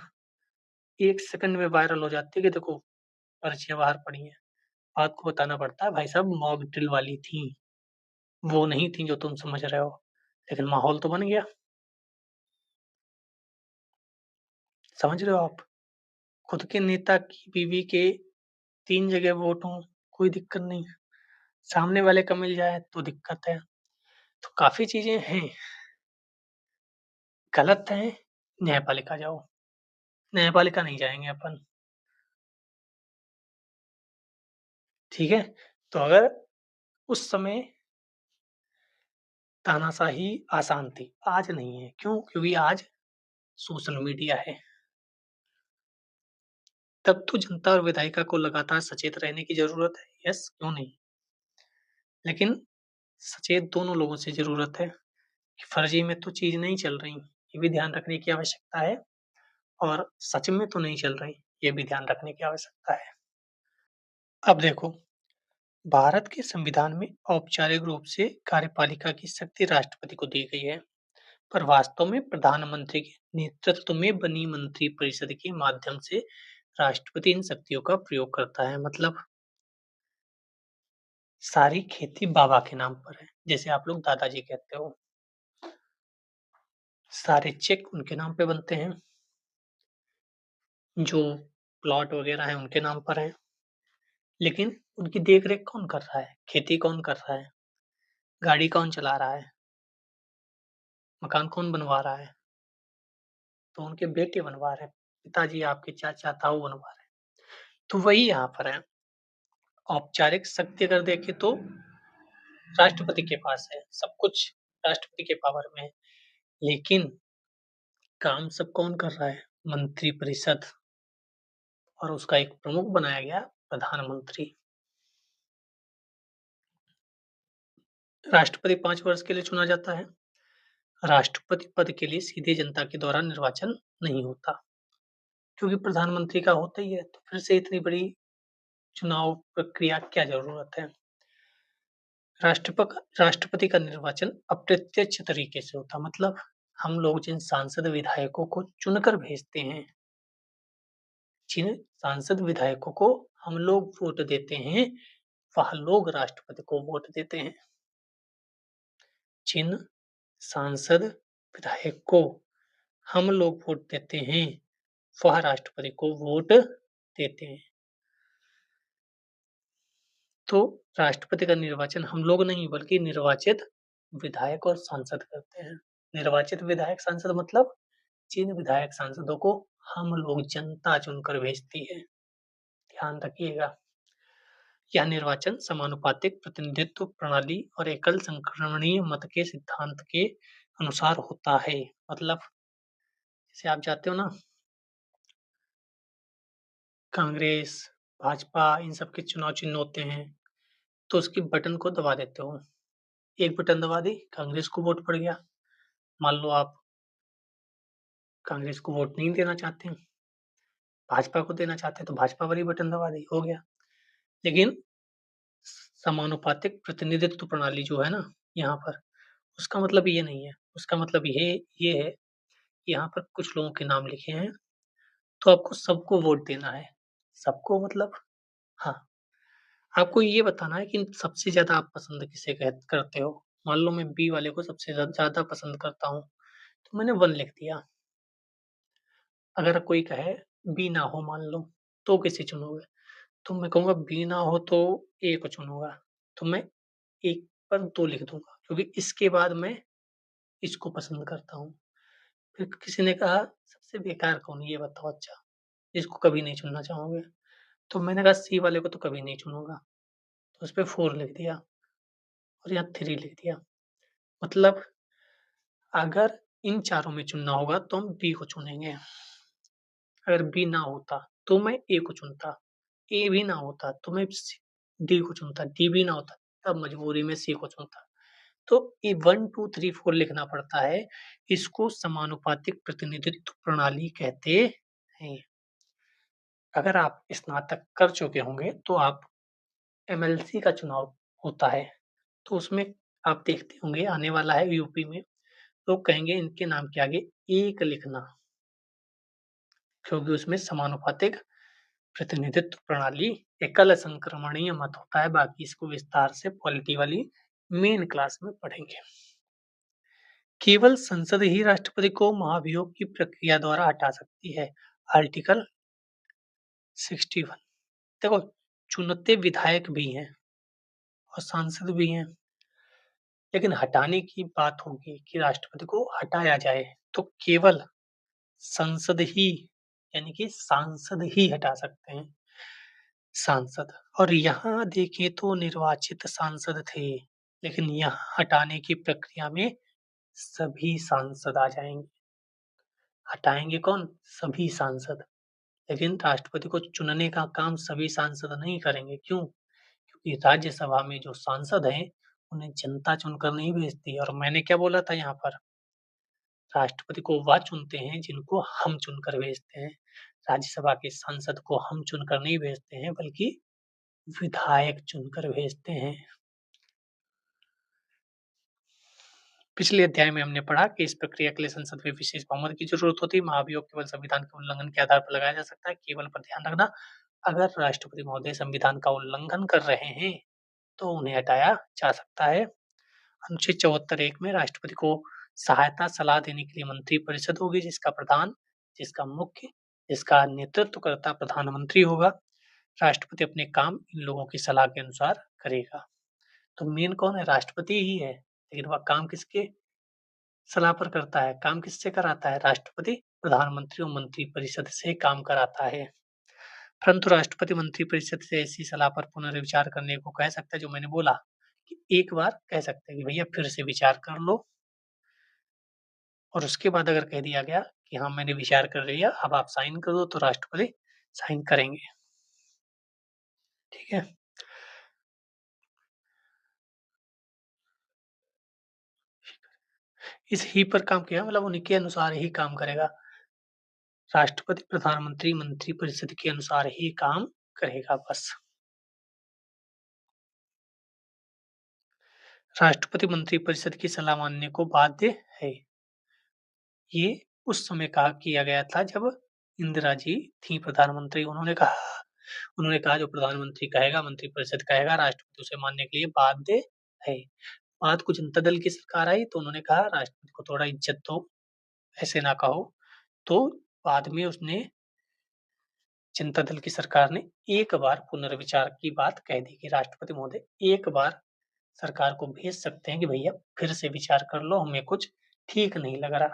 1 सेकंड में वायरल हो जाती है कि देखो पर्चियाँ बाहर पड़ी हैं। आपको बताना पड़ता है भाई साहब मॉक ड्रिल वाली थी, वो नहीं थी जो तुम समझ रहे हो। लेकिन माहौल तो बन गया, समझ रहे हो आप? खुद के नेता की बीवी के 3 जगह वोट हों, कोई दिक्कत नहीं है। सामने वाले का मिल जाए तो दिक्कत है। तो काफ़ी चीज़ें हैं, गलत हैं, न्यायपालिका जाओ। न्यायपालिका नहीं जाएँगे अपन, ठीक है? तो अगर उस समय तानाशाही आसान थी, आज नहीं है। क्यों? क्योंकि आज सोशल मीडिया है। तब तो जनता और विधायिका को लगातार सचेत रहने की ज़रूरत है। यस, क्यों नहीं? लेकिन सचेत दोनों लोगों से ज़रूरत है कि फर्जी में तो चीज़ नहीं चल रही, ये भी ध्यान रखने की आवश्यकता है और सच में तो नहीं चल रही, ये भी ध्यान रखने की आवश्यकता है। अब देखो, भारत के संविधान में औपचारिक रूप से कार्यपालिका की शक्ति राष्ट्रपति को दी गई है, पर वास्तव में प्रधानमंत्री के नेतृत्व में बनी मंत्रिपरिषद के माध्यम से राष्ट्रपति इन शक्तियों का प्रयोग करता है। मतलब सारी खेती बाबा के नाम पर है, जैसे आप लोग दादाजी कहते हो। सारे चेक उनके नाम पे बनते हैं, जो प्लॉट वगैरह हैं उनके नाम पर हैं। लेकिन उनकी देख-रेख कौन कर रहा है? खेती कौन कर रहा है? गाड़ी कौन चला रहा है? मकान कौन बनवा रहा है? तो उनके बेटे बनवा रहे हैं, पिताजी आपके चाचा-ताऊ बनवा रहे हैं। तो वही यहाँ पर है। औपचारिक शक्ति अगर देखें तो राष्ट्रपति के पास है, सब कुछ राष्ट्रपति के पावर में है। लेकिन काम सब कौन कर रहा है? मंत्रिपरिषद और उसका एक प्रमुख बनाया गया प्रधानमंत्री। राष्ट्रपति 5 वर्ष के लिए चुना जाता है। राष्ट्रपति पद के लिए सीधे जनता के द्वारा निर्वाचन नहीं होता, क्योंकि प्रधानमंत्री का होता ही है, तो फिर से इतनी बड़ी चुनाव प्रक्रिया क्या ज़रूरत है? राष्ट्रपति का निर्वाचन अप्रत्यक्ष तरीके से होता मतलब हम लोग जिन सांसद विधायकों को चुनकर भेजते हैं, जिन सांसद विधायकों को हम लोग वोट देते हैं, वह लोग राष्ट्रपति को वोट देते हैं। जिन सांसद विधायक को हम लोग वोट देते हैं, वह राष्ट्रपति को वोट देते हैं। तो राष्ट्रपति का निर्वाचन हम लोग नहीं बल्कि निर्वाचित विधायक और सांसद करते हैं। निर्वाचित विधायक सांसद मतलब जिन विधायक सांसदों को हम लोग जनता चुनकर भेजती है। ध्यान रखिएगा। यह निर्वाचन समानुपातिक प्रतिनिधित्व प्रणाली और एकल संक्रमणीय मत के सिद्धांत के अनुसार होता है। मतलब जैसे आप जाते हो ना, कांग्रेस, भाजपा इन सब के चुनाव चिन्ह होते हैं, तो उसकी बटन को दबा देते हो। एक बटन दबा दी, कांग्रेस को वोट पड़ गया। मान लो आप कांग्रेस को वोट नहीं देना चाहते हैं, भाजपा को देना चाहते हैं, तो भाजपा वाली बटन दबा दी, हो गया। लेकिन समानुपातिक प्रतिनिधित्व प्रणाली जो है ना, यहाँ पर उसका मतलब ये नहीं है। उसका मतलब ये है कि यहाँ पर कुछ लोगों के नाम लिखे हैं, तो आपको सबको वोट देना है। सबको मतलब, हाँ, आपको ये बताना है कि सबसे ज़्यादा आप पसंद किसे करते हो। मान लो मैं बी वाले को सबसे ज़्यादा पसंद करता हूँ, तो मैंने 1 लिख दिया। अगर कोई कहे बी ना हो मान लो, तो किसे चुनोगे? तो मैं कहूँगा बी ना हो तो ए को चुनूँगा। तो मैं 1 पर 2 लिख दूँगा, क्योंकि इसके बाद मैं इसको पसंद करता हूँ। फिर किसी ने कहा सबसे बेकार कौन है ये बताओ अच्छा, जिसको कभी नहीं चुनना चाहोगे? तो मैंने कहा सी वाले को तो कभी नहीं चुनूँगा, तो उसपे 4 लिख दिया और यहाँ 3 लिख दिया। मतलब अगर इन चारों में चुनना होगा तो हम बी को चुनेंगे। अगर बी ना होता तो मैं ए को चुनता, ए भी ना होता तो मैं डी को चुनता, डी भी ना होता तब मजबूरी में सी को चुनता। तो ये 1, 2, 3, 4 लिखना पड़ता है। इसको समानुपातिक प्रतिनिधित्व प्रणाली कहते हैं। अगर आप स्नातक कर चुके होंगे तो आप एमएलसी का चुनाव होता है, तो उसमें आप देखते होंगे आने वाला है यूपी में, लोग कहेंगे इनके नाम के आगे 1 लिखना, क्योंकि उसमें समानुपातिक प्रतिनिधित्व प्रणाली एकल संक्रमणीय मत होता है। बाकी इसको विस्तार से पॉलिटी वाली मेन क्लास में पढ़ेंगे। केवल संसद ही राष्ट्रपति को महाभियोग की प्रक्रिया द्वारा हटा सकती है। आर्टिकल 61। देखो, चुनते विधायक भी हैं और सांसद भी हैं, लेकिन हटाने की बात होगी कि राष्ट्रपति को हटाया जाए तो केवल संसद ही, यानी कि सांसद ही हटा सकते हैं। सांसद, और यहाँ देखें तो निर्वाचित सांसद थे, लेकिन यहाँ हटाने की प्रक्रिया में सभी सांसद आ जाएंगे। हटाएंगे कौन? सभी सांसद। लेकिन राष्ट्रपति को चुनने का काम सभी सांसद नहीं करेंगे। क्यों? क्योंकि राज्यसभा में जो सांसद हैं उन्हें जनता चुनकर नहीं भेजती। और मैंने क्या बोला था यहाँ पर? राष्ट्रपति को वह चुनते हैं जिनको हम चुनकर भेजते हैं। राज्यसभा के सांसद को हम चुनकर नहीं भेजते हैं, बल्कि विधायक चुनकर भेजते हैं। पिछले अध्याय में हमने पढ़ा कि इस प्रक्रिया के लिए संसद में विशेष बहुमत की जरूरत होती है। महाभियोग केवल संविधान के उल्लंघन के आधार पर लगाया जा सकता है। केवल पर ध्यान रखना, अगर राष्ट्रपति महोदय संविधान का उल्लंघन कर रहे हैं तो उन्हें हटाया जा सकता है। अनुच्छेद 74(1) में राष्ट्रपति को सहायता सलाह देने के लिए मंत्रिपरिषद होगी, जिसका मुख्य, जिसका नेतृत्व करता प्रधानमंत्री होगा। राष्ट्रपति अपने काम इन लोगों की सलाह के अनुसार करेगा। तो मेन कौन है? राष्ट्रपति ही है, लेकिन वह काम किसके सलाह पर करता है? काम किससे कराता है? राष्ट्रपति प्रधानमंत्री और मंत्रिपरिषद से काम कराता है। परंतु राष्ट्रपति मंत्रिपरिषद से ऐसी सलाह पर पुनर्विचार करने को कह सकता है। जो मैंने बोला कि एक बार कह सकते हैं कि भैया फिर से विचार कर लो, और उसके बाद अगर कह दिया गया कि हाँ मैंने विचार कर लिया, अब आप साइन कर दो, तो राष्ट्रपति साइन करेंगे। ठीक है। इस ही पर काम किया, मतलब उन्हीं के अनुसार ही काम करेगा। राष्ट्रपति प्रधानमंत्री मंत्रिपरिषद के अनुसार ही काम करेगा बस। राष्ट्रपति मंत्रिपरिषद की सलाह मानने को बाध्य है। ये उस समय कहा किया गया था जब इंदिरा जी थी प्रधानमंत्री। उन्होंने कहा जो प्रधानमंत्री कहेगा, मंत्रिपरिषद कहेगा, राष्ट्रपति उसे मानने के लिए बाध्य है। बाद को जनता दल की सरकार आई तो उन्होंने कहा राष्ट्रपति को थोड़ा इज्जत दो, ऐसे ना कहो। तो बाद में उसने, जनता दल की सरकार ने एक बार पुनर्विचार की बात कह दी कि राष्ट्रपति महोदय एक बार सरकार को भेज सकते हैं कि भैया फिर से विचार कर लो, हमें कुछ ठीक नहीं लग रहा।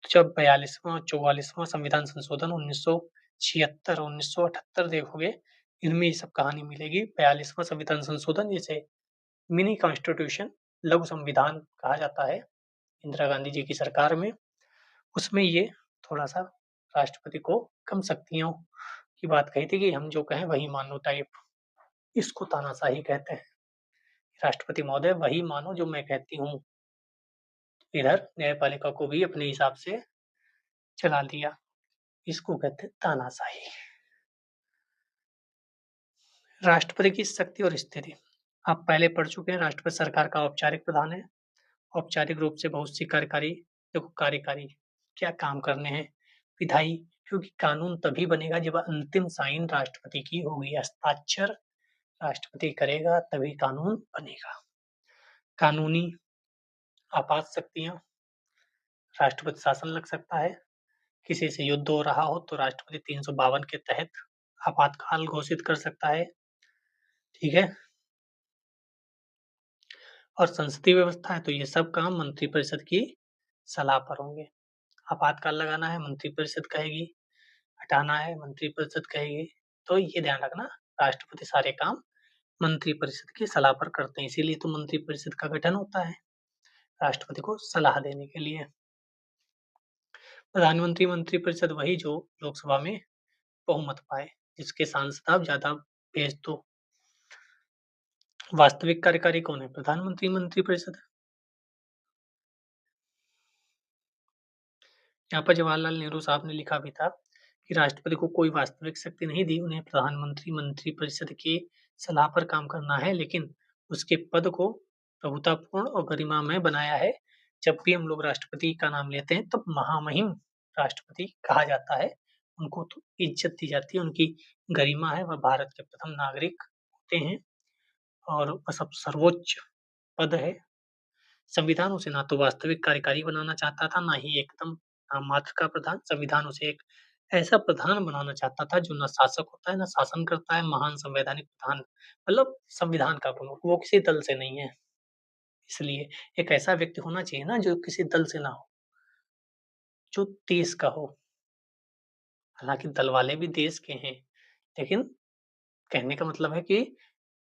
तो जब 42वां और 44वां संविधान संशोधन 1976 और 1978 देखोगे, इनमें ये सब कहानी मिलेगी। 42वां संविधान संशोधन जिसे मिनी कॉन्स्टिट्यूशन, लघु संविधान कहा जाता है, इंदिरा गांधी जी की सरकार में, उसमें ये थोड़ा-सा राष्ट्रपति को कम शक्तियों की बात कही थी कि हम जो कहें वही मानो टाइप। इसको तानाशाही कहते हैं। राष्ट्रपति महोदय वही मानो जो मैं कहती हूँ। इधर न्यायपालिका को भी अपने हिसाब से चला दिया। इसको कहते हैं तानाशाही। राष्ट्रपति की शक्ति और स्थिति आप पहले पढ़ चुके हैं। राष्ट्रपति सरकार का औपचारिक प्रधान है। औपचारिक रूप से बहुत सी कार्यकारी, देखो कार्यकारी क्या काम करने हैं, विधायी, क्योंकि कानून तभी बनेगा जब अंतिम साइन राष्ट्रपति की होगी, हस्ताक्षर राष्ट्रपति करेगा तभी कानून बनेगा। कानूनी आपात शक्तियां, राष्ट्रपति शासन लग सकता है। किसी से युद्ध हो रहा हो तो राष्ट्रपति 352 के तहत आपातकाल घोषित कर सकता है। ठीक है। और संसदीय व्यवस्था है तो ये सब काम मंत्रिपरिषद की सलाह पर होंगे। आपातकाल लगाना है मंत्रिपरिषद कहेगी, हटाना है मंत्रिपरिषद कहेगी। तो ये ध्यान रखना, राष्ट्रपति सारे काम मंत्रिपरिषद की सलाह पर करते हैं, इसीलिए तो मंत्रिपरिषद का गठन होता है राष्ट्रपति को सलाह देने के लिए। प्रधानमंत्री मंत्रिपरिषद वही जो लोकसभा में बहुमत पाए, जिसके सांसद आप ज्यादा भेज दो। वास्तविक कार्यकारी कौन है? प्रधानमंत्री मंत्रिपरिषद। यहाँ पर जवाहरलाल नेहरू साहब ने लिखा भी था कि राष्ट्रपति को कोई वास्तविक शक्ति नहीं दी, उन्हें प्रधानमंत्री मंत्रिपरिषद की सलाह पर काम करना है, लेकिन उसके पद को प्रभुतापूर्ण और गरिमामय बनाया है। जब भी हम लोग राष्ट्रपति का नाम लेते हैं तब महामहिम राष्ट्रपति कहा जाता है, उनको तो इज्जत दी जाती है, उनकी गरिमा है, वह भारत के प्रथम नागरिक होते हैं और वह सब सर्वोच्च पद है। संविधान उसे ना तो वास्तविक कार्यकारी बनाना चाहता था, ना ही एकदम नाममात्र का प्रधान। संविधान उसे एक ऐसा प्रधान बनाना चाहता था जो ना शासक होता है, ना शासन करता है, महान संवैधानिक प्रधान, मतलब संविधान का प्रमुख, वो किसी दल से नहीं है। इसलिए एक ऐसा व्यक्ति होना चाहिए ना जो किसी दल से ना हो, जो देश का हो। हालाँकि दल वाले भी देश के हैं, लेकिन कहने का मतलब है कि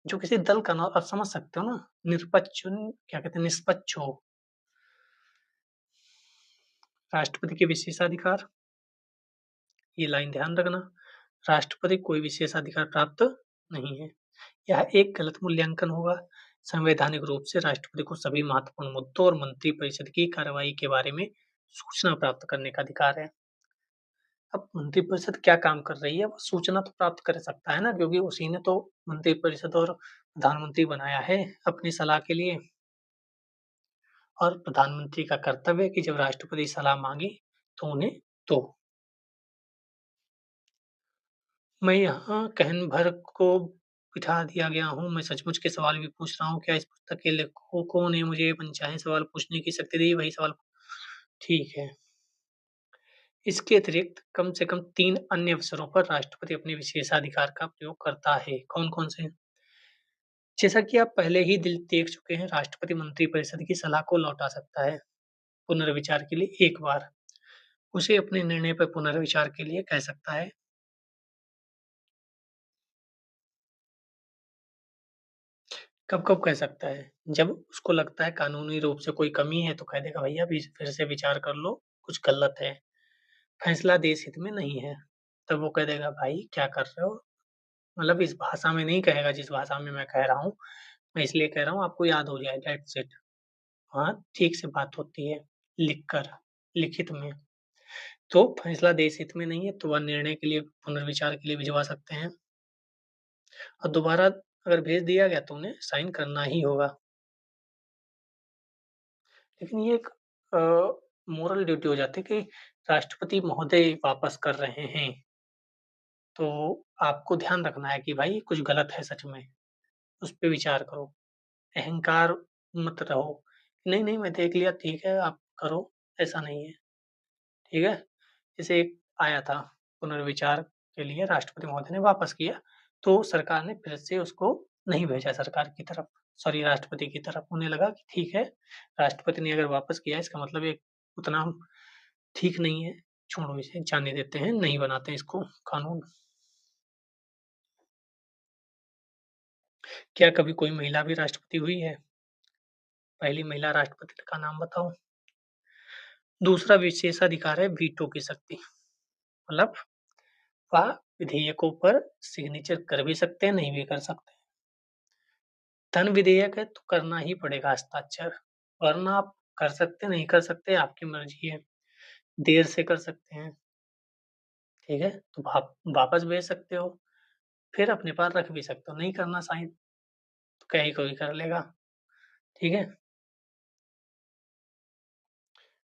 जो किसी दल का ना, आप समझ सकते हो ना, निष्पक्ष, क्या कहते हैं, निष्पक्ष हो। राष्ट्रपति के विशेषाधिकार, ये लाइन ध्यान रखना, राष्ट्रपति कोई विशेषाधिकार प्राप्त नहीं है। यह एक गलत मूल्यांकन होगा। संवैधानिक रूप से राष्ट्रपति को सभी महत्वपूर्ण मुद्दों और मंत्रिपरिषद की कार्रवाई के बारे में सूचना प्राप्त करने का अधिकार है। अब मंत्रिपरिषद क्या काम कर रही है, वो सूचना तो प्राप्त कर सकता है ना, क्योंकि उसी ने तो मंत्रिपरिषद और प्रधानमंत्री बनाया है अपनी सलाह के लिए। और प्रधानमंत्री का कर्तव्य है कि जब राष्ट्रपति सलाह मांगे तो उन्हें दो। मैं यहाँ कहन भर को बिठा दिया गया हूँ, मैं सचमुच के सवाल भी पूछ रहा हूँ। क्या इस पुस्तक के लेखकों ने मुझे मनचाहे सवाल पूछने की शक्ति दी? वही सवाल। ठीक है। इसके अतिरिक्त कम से कम 3 अन्य अवसरों पर राष्ट्रपति अपने विशेषाधिकार का प्रयोग करता है। कौन-कौन से? जैसा कि आप पहले ही देख चुके हैं, राष्ट्रपति मंत्रिपरिषद की सलाह को लौटा सकता है पुनर्विचार के लिए एक बार। उसे अपने निर्णय पर पुनर्विचार के लिए कह सकता है। कब-कब कह सकता है? जब उसको लगता है कानूनी रूप से कोई कमी है तो कह देगा भैया फिर से विचार कर लो, कुछ गलत है, फैसला देश हित में नहीं है। तब वो कह देगा भाई क्या कर रहे हो? मतलब इस भाषा में नहीं कहेगा जिस भाषा में मैं कह रहा हूँ। मैं इसलिए कह रहा हूँ आपको याद हो जाए, दैट्स इट। हाँ, ठीक से बात होती है लिखकर, लिखित में। तो फैसला देश हित में नहीं है तो वह निर्णय के लिए, पुनर्विचार के लिए भिजवा सकते हैं। और दोबारा अगर भेज दिया गया तो उन्हें साइन करना ही होगा। लेकिन ये एक अ, मोरल ड्यूटी हो जाती है कि राष्ट्रपति महोदय वापस कर रहे हैं, तो आपको ध्यान रखना है कि भाई कुछ गलत है सच में, उस पे विचार करो। अहंकार मत रहो, नहीं, नहीं मैं देख लिया, ठीक है आप करो, ऐसा नहीं है, ठीक है? जैसे एक आया था पुनर्विचार के लिए, राष्ट्रपति महोदय ने वापस किया, तो सरकार ने फिर से उसको नहीं भेजा सरकार की तरफ। राष्ट्रपति की तरफ। उन्हें लगा कि ठीक है, राष्ट्रपति ने अगर वापस किया इसका मतलब ये उतना ठीक नहीं है, छोड़ो इसे, जाने देते हैं, नहीं बनाते हैं इसको कानून। क्या कभी कोई महिला भी राष्ट्रपति हुई है? पहली महिला राष्ट्रपति का नाम बताओ। दूसरा विशेषाधिकार है वीटो की शक्ति, मतलब वह विधेयकों पर सिग्नेचर कर भी सकते हैं, नहीं भी कर सकते। धन विधेयक है तो करना ही पड़ेगा हस्ताक्षर, वरना आप कर सकते नहीं कर सकते आपकी मर्जी है। देर से कर सकते हैं, ठीक है, तो वापस भेज सकते हो, फिर अपने पास रख भी सकते हो। नहीं करना साइन तो क्या ही कोई कर लेगा, ठीक है।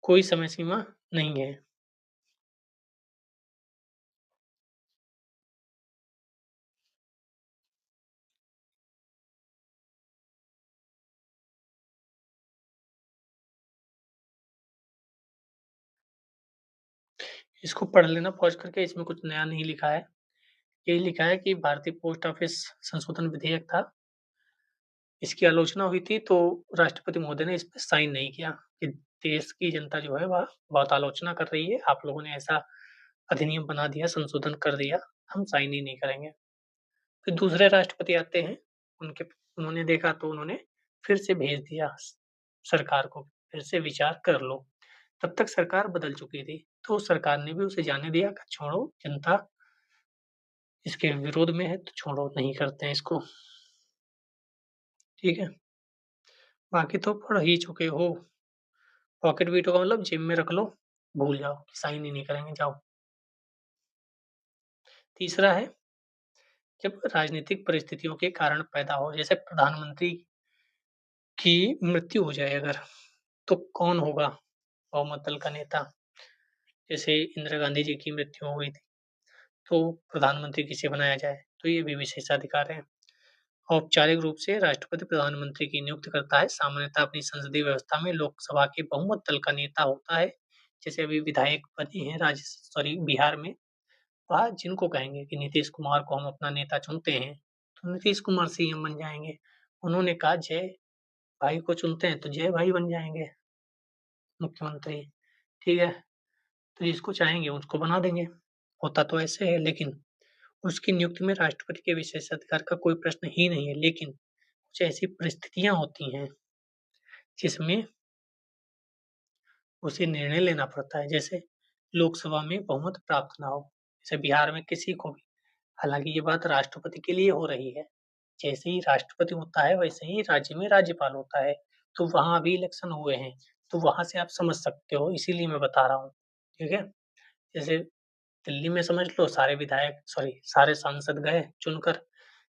कोई समय सीमा नहीं है। इसको पढ़ लेना पॉज करके, इसमें कुछ नया नहीं लिखा है। यही लिखा है कि भारतीय पोस्ट ऑफिस संशोधन विधेयक था, इसकी आलोचना हुई थी तो राष्ट्रपति महोदय ने इस पे साइन नहीं किया कि देश की जनता जो है वह बहुत आलोचना कर रही है, आप लोगों ने ऐसा अधिनियम बना दिया, संशोधन कर दिया, हम साइन ही नहीं करेंगे। फिर दूसरे राष्ट्रपति आते हैं, उनके उन्होंने देखा तो उन्होंने फिर से भेज दिया सरकार को, फिर से विचार कर लो। तब तक सरकार बदल चुकी थी, तो सरकार ने भी उसे जाने दिया कि छोड़ो, जनता इसके विरोध में है तो छोड़ो, नहीं करते हैं इसको, ठीक है। बाकी तो पढ़ ही चुके हो। पॉकेट वीटो का मतलब जेब में रख लो, भूल जाओ, साइन ही नहीं करेंगे, जाओ। तीसरा है, जब राजनीतिक परिस्थितियों के कारण पैदा हो, जैसे प्रधानमंत्री की मृत्यु हो जाए अगर, तो कौन होगा बहुमत दल का नेता? जैसे इंदिरा गांधी जी की मृत्यु हो गई थी, तो प्रधानमंत्री किसे बनाया जाए? तो ये भी विशेषाधिकार है। औपचारिक रूप से राष्ट्रपति प्रधानमंत्री की नियुक्ति करता है, सामान्यतः अपनी संसदीय व्यवस्था में लोकसभा के बहुमत दल का नेता होता है। जैसे अभी विधायक बने हैं बिहार में, वह जिनको कहेंगे कि नीतीश कुमार को हम अपना नेता चुनते हैं, तो नीतीश कुमार सीएम बन जाएंगे। उन्होंने कहा जय भाई को चुनते हैं तो जय भाई बन जाएंगे मुख्यमंत्री, ठीक है। तो जिसको चाहेंगे उसको बना देंगे। होता तो ऐसे है, लेकिन उसकी नियुक्ति में राष्ट्रपति के विशेषाधिकार का कोई प्रश्न ही नहीं है। लेकिन कुछ ऐसी परिस्थितियां होती हैं जिसमें उसे निर्णय लेना पड़ता है, जैसे लोकसभा में बहुमत प्राप्त ना हो, जैसे बिहार में किसी को भी। हालांकि ये बात राष्ट्रपति के लिए हो रही है, जैसे ही राष्ट्रपति होता है वैसे ही राज्य में राज्यपाल होता है, तो वहां भी इलेक्शन हुए हैं, तो वहां से आप समझ सकते हो, इसीलिए मैं बता रहा हूँ, ठीक है। जैसे दिल्ली में समझ लो, सारे सांसद गए चुनकर,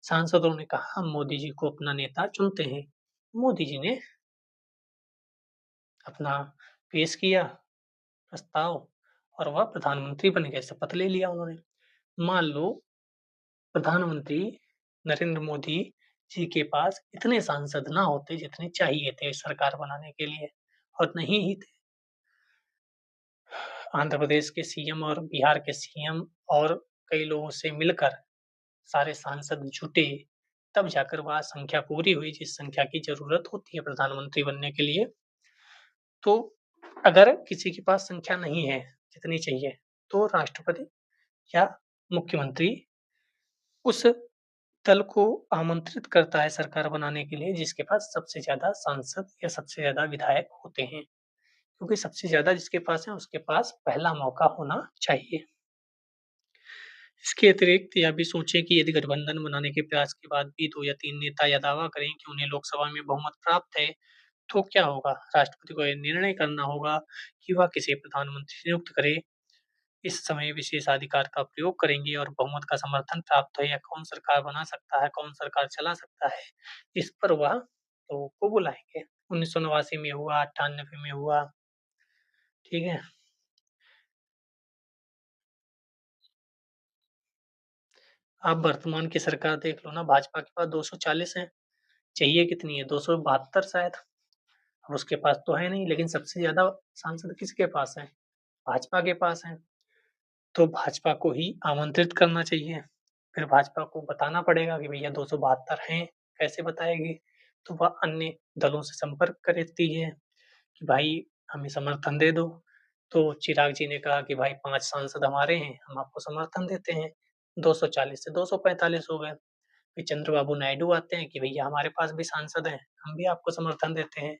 सांसदों ने कहा हम मोदी जी को अपना नेता चुनते हैं, मोदी जी ने अपना पेश किया प्रस्ताव, और वह प्रधानमंत्री बन गए, शपथ ले लिया उन्होंने। मान लो प्रधानमंत्री नरेंद्र मोदी जी के पास इतने सांसद ना होते जितने चाहिए थे सरकार बनाने के लिए, और नहीं ही थे, आंध्र प्रदेश के सीएम और बिहार के सीएम और कई लोगों से मिलकर सारे सांसद जुटे, तब जाकर वह संख्या पूरी हुई जिस संख्या की जरूरत होती है प्रधानमंत्री बनने के लिए। तो अगर किसी के पास संख्या नहीं है जितनी चाहिए, तो राष्ट्रपति या मुख्यमंत्री उस दल को आमंत्रित करता है सरकार बनाने के लिए जिसके पास सबसे ज्यादा सांसद या सबसे ज्यादा विधायक होते हैं, क्योंकि सबसे ज्यादा जिसके पास है उसके पास पहला मौका होना चाहिए। इसके अतिरिक्त यह भी सोचें कि यदि गठबंधन बनाने के प्रयास के बाद भी 2 या 3 नेता यह दावा करें कि उन्हें लोकसभा में बहुमत प्राप्त है, तो क्या होगा? राष्ट्रपति को यह निर्णय करना होगा कि वह किसे प्रधानमंत्री नियुक्त करे। इस समय विशेषाधिकार का प्रयोग करेंगे और बहुमत का समर्थन प्राप्त है या कौन सरकार बना सकता है, कौन सरकार चला सकता है, इस पर वह लोगों को बुलाएंगे। 1989 में हुआ, 98 में हुआ, ठीक है। आप वर्तमान की सरकार देख लो ना, भाजपा के पास 240 है, चाहिए कितनी है? 272 शायद। अब उसके पास तो है नहीं, लेकिन सबसे ज्यादा सांसद किसके पास है? भाजपा के पास है। तो भाजपा को ही आमंत्रित करना चाहिए। फिर भाजपा को बताना पड़ेगा कि भैया 272 हैं, कैसे बताएगी? तो वह अन्य दलों से संपर्क करती है कि भाई हमें समर्थन दे दो। तो चिराग जी ने कहा कि भाई 5 सांसद हमारे हैं, हम आपको समर्थन देते हैं। 240 से 245 हो गए। फिर चंद्रबाबू नायडू आते हैं कि भैया हमारे पास भी सांसद हैं, हम भी आपको समर्थन देते हैं।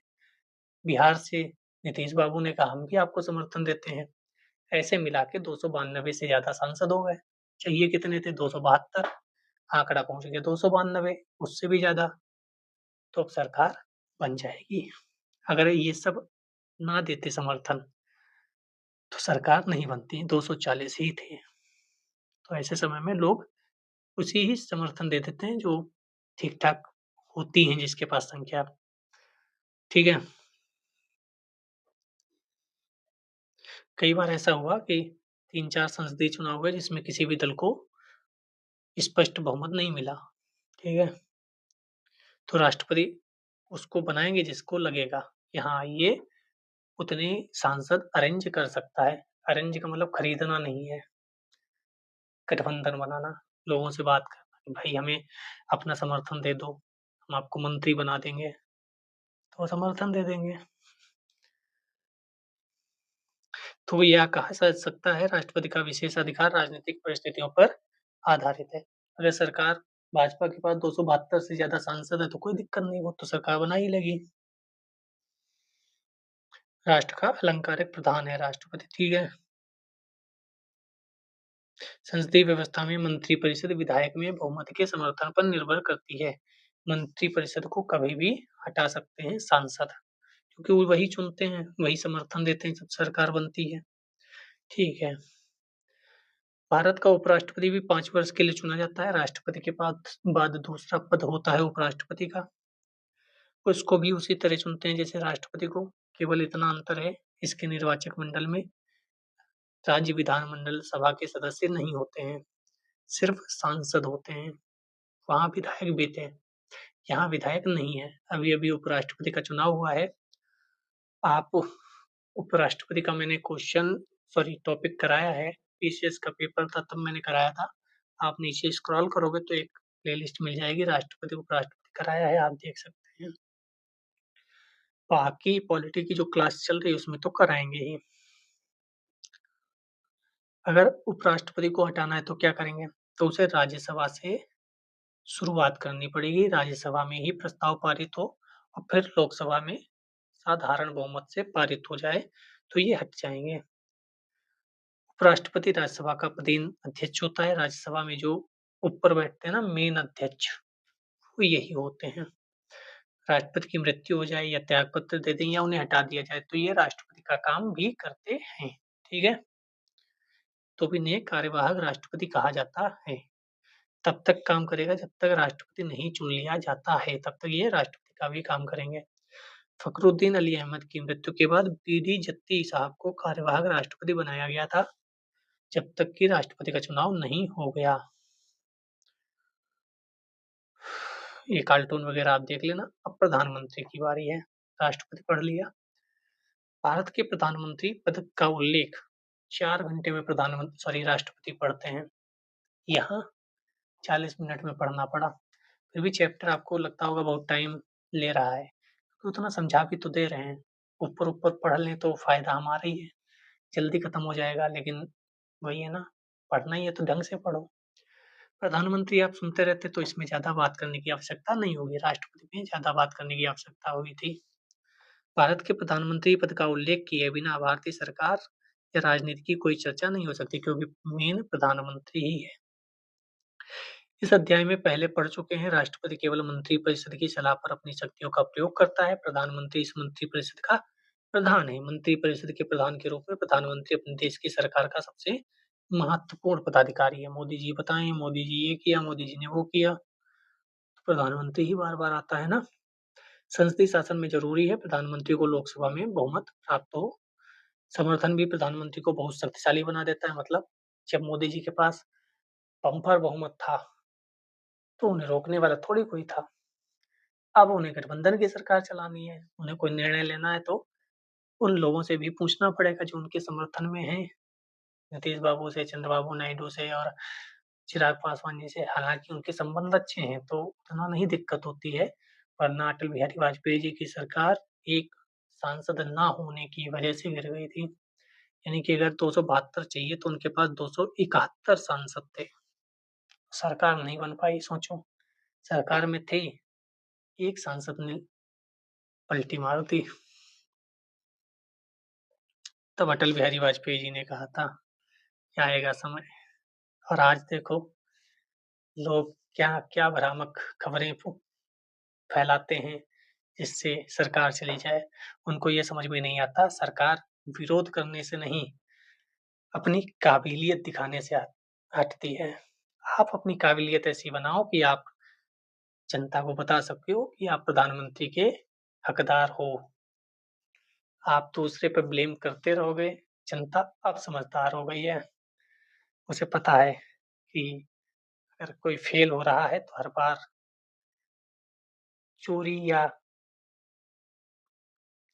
बिहार से नीतीश बाबू ने कहा हम भी आपको समर्थन देते हैं। ऐसे मिला के 292 से ज़्यादा सांसद हो गए। चाहिए कितने थे? 272। आंकड़ा पहुँच गया 292, उससे भी ज़्यादा। तो अब सरकार बन जाएगी। अगर ये सब ना देते समर्थन, तो सरकार नहीं बनती, 240 ही थे। तो ऐसे समय में लोग उसी ही समर्थन दे देते हैं जो ठीक-ठाक होती हैं जिसके पास संख्या। ठीक है? कई बार ऐसा हुआ कि 3-4 संसदीय चुनाव हुए जिसमें किसी भी दल को स्पष्ट बहुमत नहीं मिला। ठीक है? तो राष्ट्रपति उसको बनाएँगे जिसको लगेगा कि हाँ, ये उतने सांसद अरेंज कर सकता है। अरेंज का मतलब खरीदना नहीं है, गठबंधन बनाना, लोगों से बात करना कि भाई हमें अपना समर्थन दे दो, हम आपको मंत्री बना देंगे, तो वो समर्थन दे देंगे। तो यह कहा जा सकता है राष्ट्रपति का विशेष अधिकार राजनीतिक परिस्थितियों पर आधारित है। अगर सरकार भाजपा के पास 272 से ज़्यादा सांसद है तो कोई दिक्कत नहीं, वो तो सरकार बना ही लेगी। राष्ट्र का अलंकारिक प्रधान है राष्ट्रपति, ठीक है? संसदीय व्यवस्था में मंत्रिपरिषद विधायक में बहुमत के समर्थन पर निर्भर करती है। मंत्रिपरिषद को कभी भी हटा सकते हैं सांसद, क्योंकि वो वही चुनते हैं, वही समर्थन देते हैं जब सरकार बनती है। ठीक है। भारत का उपराष्ट्रपति भी 5 वर्ष के लिए चुना जाता है। राष्ट्रपति के बाद दूसरा पद होता है उपराष्ट्रपति का। उसको भी उसी तरह चुनते हैं जैसे राष्ट्रपति को, केवल इतना अंतर है इसके निर्वाचक मंडल में राज्य विधानमंडल सभा के सदस्य नहीं होते हैं, सिर्फ सांसद होते हैं। वहाँ विधायक भी थे, यहाँ विधायक नहीं है। अभी-अभी उपराष्ट्रपति का चुनाव हुआ है। आप उपराष्ट्रपति का मैंने टॉपिक कराया है, पीसीएस का पेपर था तब मैंने कराया था। आप नीचे स्क्रॉल करोगे तो एक प्लेलिस्ट मिल जाएगी, राष्ट्रपति उपराष्ट्रपति कराया है, आप देख सकते हैं। बाकी पॉलिटी की जो क्लास चल रही है उसमें तो कराएँगे ही। अगर उपराष्ट्रपति को हटाना है तो क्या करेंगे? तो उसे राज्यसभा से शुरुआत करनी पड़ेगी, राज्यसभा में ही प्रस्ताव पारित हो और फिर लोकसभा में साधारण बहुमत से पारित हो जाए, तो ये हट जाएँगे। उपराष्ट्रपति राज्यसभा का पदेन अध्यक्ष होता है, राज्यसभा में जो ऊपर बैठते हैं ना मेन अध्यक्ष, वो यही होते हैं। राष्ट्रपति की मृत्यु हो जाए या त्यागपत्र दे दें या उन्हें हटा दिया जाए, तो ये राष्ट्रपति का काम भी करते हैं। ठीक है? तो भी इन्हें कार्यवाहक राष्ट्रपति कहा जाता है। तब तक काम करेगा जब तक राष्ट्रपति नहीं चुन लिया जाता है, तब तक ये राष्ट्रपति का भी काम करेंगे। फखरुद्दीन अली अहमद की मृत्यु के बाद बीडी जत्ती साहब को कार्यवाहक राष्ट्रपति बनाया गया था, जब तक कि राष्ट्रपति का चुनाव नहीं हो गया। ये कार्टून वगैरह आप देख लेना। अब प्रधानमंत्री की बारी है। राष्ट्रपति पढ़ लिया। भारत के प्रधानमंत्री पद का उल्लेख 4 घंटे में राष्ट्रपति पढ़ते हैं। यहाँ 40 मिनट में पढ़ना पड़ा। फिर भी चैप्टर आपको लगता होगा बहुत टाइम ले रहा है, तो उतना समझा भी तो दे रहे हैं। ऊपर-ऊपर पढ़ लें तो फ़ायदा हमारा ही है, जल्दी खत्म हो जाएगा, लेकिन वही है ना, पढ़ना ही है तो ढंग से पढ़ो। प्रधानमंत्री आप सुनते रहते तो इसमें ज़्यादा बात करने की आवश्यकता नहीं होगी, राष्ट्रपति में ज़्यादा बात करने की आवश्यकता हुई थी। भारत के प्रधानमंत्री पद का उल्लेख किए बिना भारतीय सरकार या राजनीति की कोई चर्चा नहीं हो सकती, क्योंकि मेन प्रधानमंत्री ही है। इस अध्याय में पहले पढ़ चुके हैं, राष्ट्रपति केवल मंत्रिपरिषद की सलाह पर अपनी शक्तियों का प्रयोग करता है। प्रधानमंत्री इस मंत्रिपरिषद का प्रधान है। मंत्रिपरिषद के प्रधान के रूप में प्रधानमंत्री अपने देश की सरकार का सबसे महत्वपूर्ण पदाधिकारी है। मोदी जी बताएं, मोदी जी ये किया, मोदी जी ने वो किया, तो प्रधानमंत्री ही बार-बार आता है ना। संसदीय शासन में ज़रूरी है प्रधानमंत्री को लोकसभा में बहुमत प्राप्त हो। समर्थन भी प्रधानमंत्री को बहुत शक्तिशाली बना देता है, मतलब जब मोदी जी के पास बम्पर बहुमत था, तो उन्हें रोकने वाला थोड़ी कोई था। अब उन्हें गठबंधन की सरकार चलानी है, उन्हें कोई निर्णय लेना है तो उन लोगों से भी पूछना पड़ेगा जो उनके समर्थन में हैं, नीतीश बाबू से, चंद्रबाबू नायडू से और चिराग पासवान जी से। हालाँकि उनके संबंध अच्छे हैं, तो उतना नहीं दिक्कत होती है। वरना अटल बिहारी वाजपेयी जी की सरकार एक सांसद ना होने की वजह से गिर गई थी। यानी कि अगर 272 चाहिए तो उनके पास 271 सांसद थे। सरकार नहीं बन पाई, सोचो। सरकार में थे, एक सांसद ने पलटी मार दी। तब अटल बिहारी वाजपेयी जी ने कहा था कि आएगा समय। और आज देखो लोग क्या-क्या भ्रामक खबरें फैलाते हैं जिससे सरकार चली जाए। उनको ये समझ में नहीं आता सरकार विरोध करने से नहीं, अपनी काबिलियत दिखाने से हटती है। आप अपनी काबिलियत ऐसी बनाओ कि आप जनता को बता सकते हो कि आप प्रधानमंत्री के हकदार हो। आप दूसरे पे ब्लेम करते रहोगे, जनता अब समझदार हो गई है। उसे पता है कि अगर कोई फेल हो रहा है तो हर बार चोरी या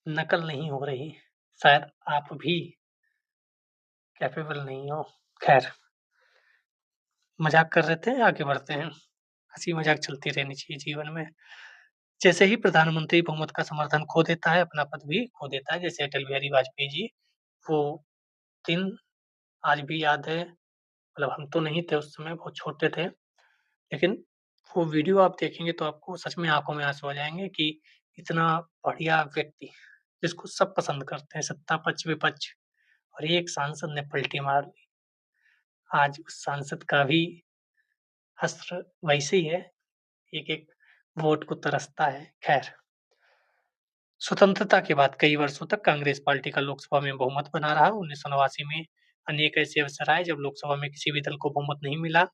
नकल नहीं हो रही। शायद आप भी कैपेबल नहीं हो। खैर, मज़ाक कर रहे थे, आगे बढ़ते हैं। हँसी-मज़ाक चलती रहनी चाहिए जीवन में। जैसे ही प्रधानमंत्री बहुमत का समर्थन खो देता है, अपना पद भी खो देता है, जैसे अटल बिहारी वाजपेयी जी, वो दिन आज भी याद है। मतलब हम तो नहीं थे उस समय, बहुत छोटे थे। लेकिन वो वीडियो आप देखेंगे तो आपको सच में आँखों में आँसू आ जाएँगे कि इतना बढ़िया व्यक्ति, जिसको सब पसंद करते हैं, सत्ता पक्ष, विपक्ष, और एक सांसद ने पलटी मार दी। आज उस सांसद का भी हश्र वैसे ही है, एक-एक वोट को तरसता है। खैर, स्वतंत्रता के बाद कई वर्षों तक कांग्रेस पार्टी का लोकसभा में बहुमत बना रहा। 1989 में अनेक ऐसे अवसर आए जब लोकसभा में किसी भी दल को बहुमत नहीं मिला।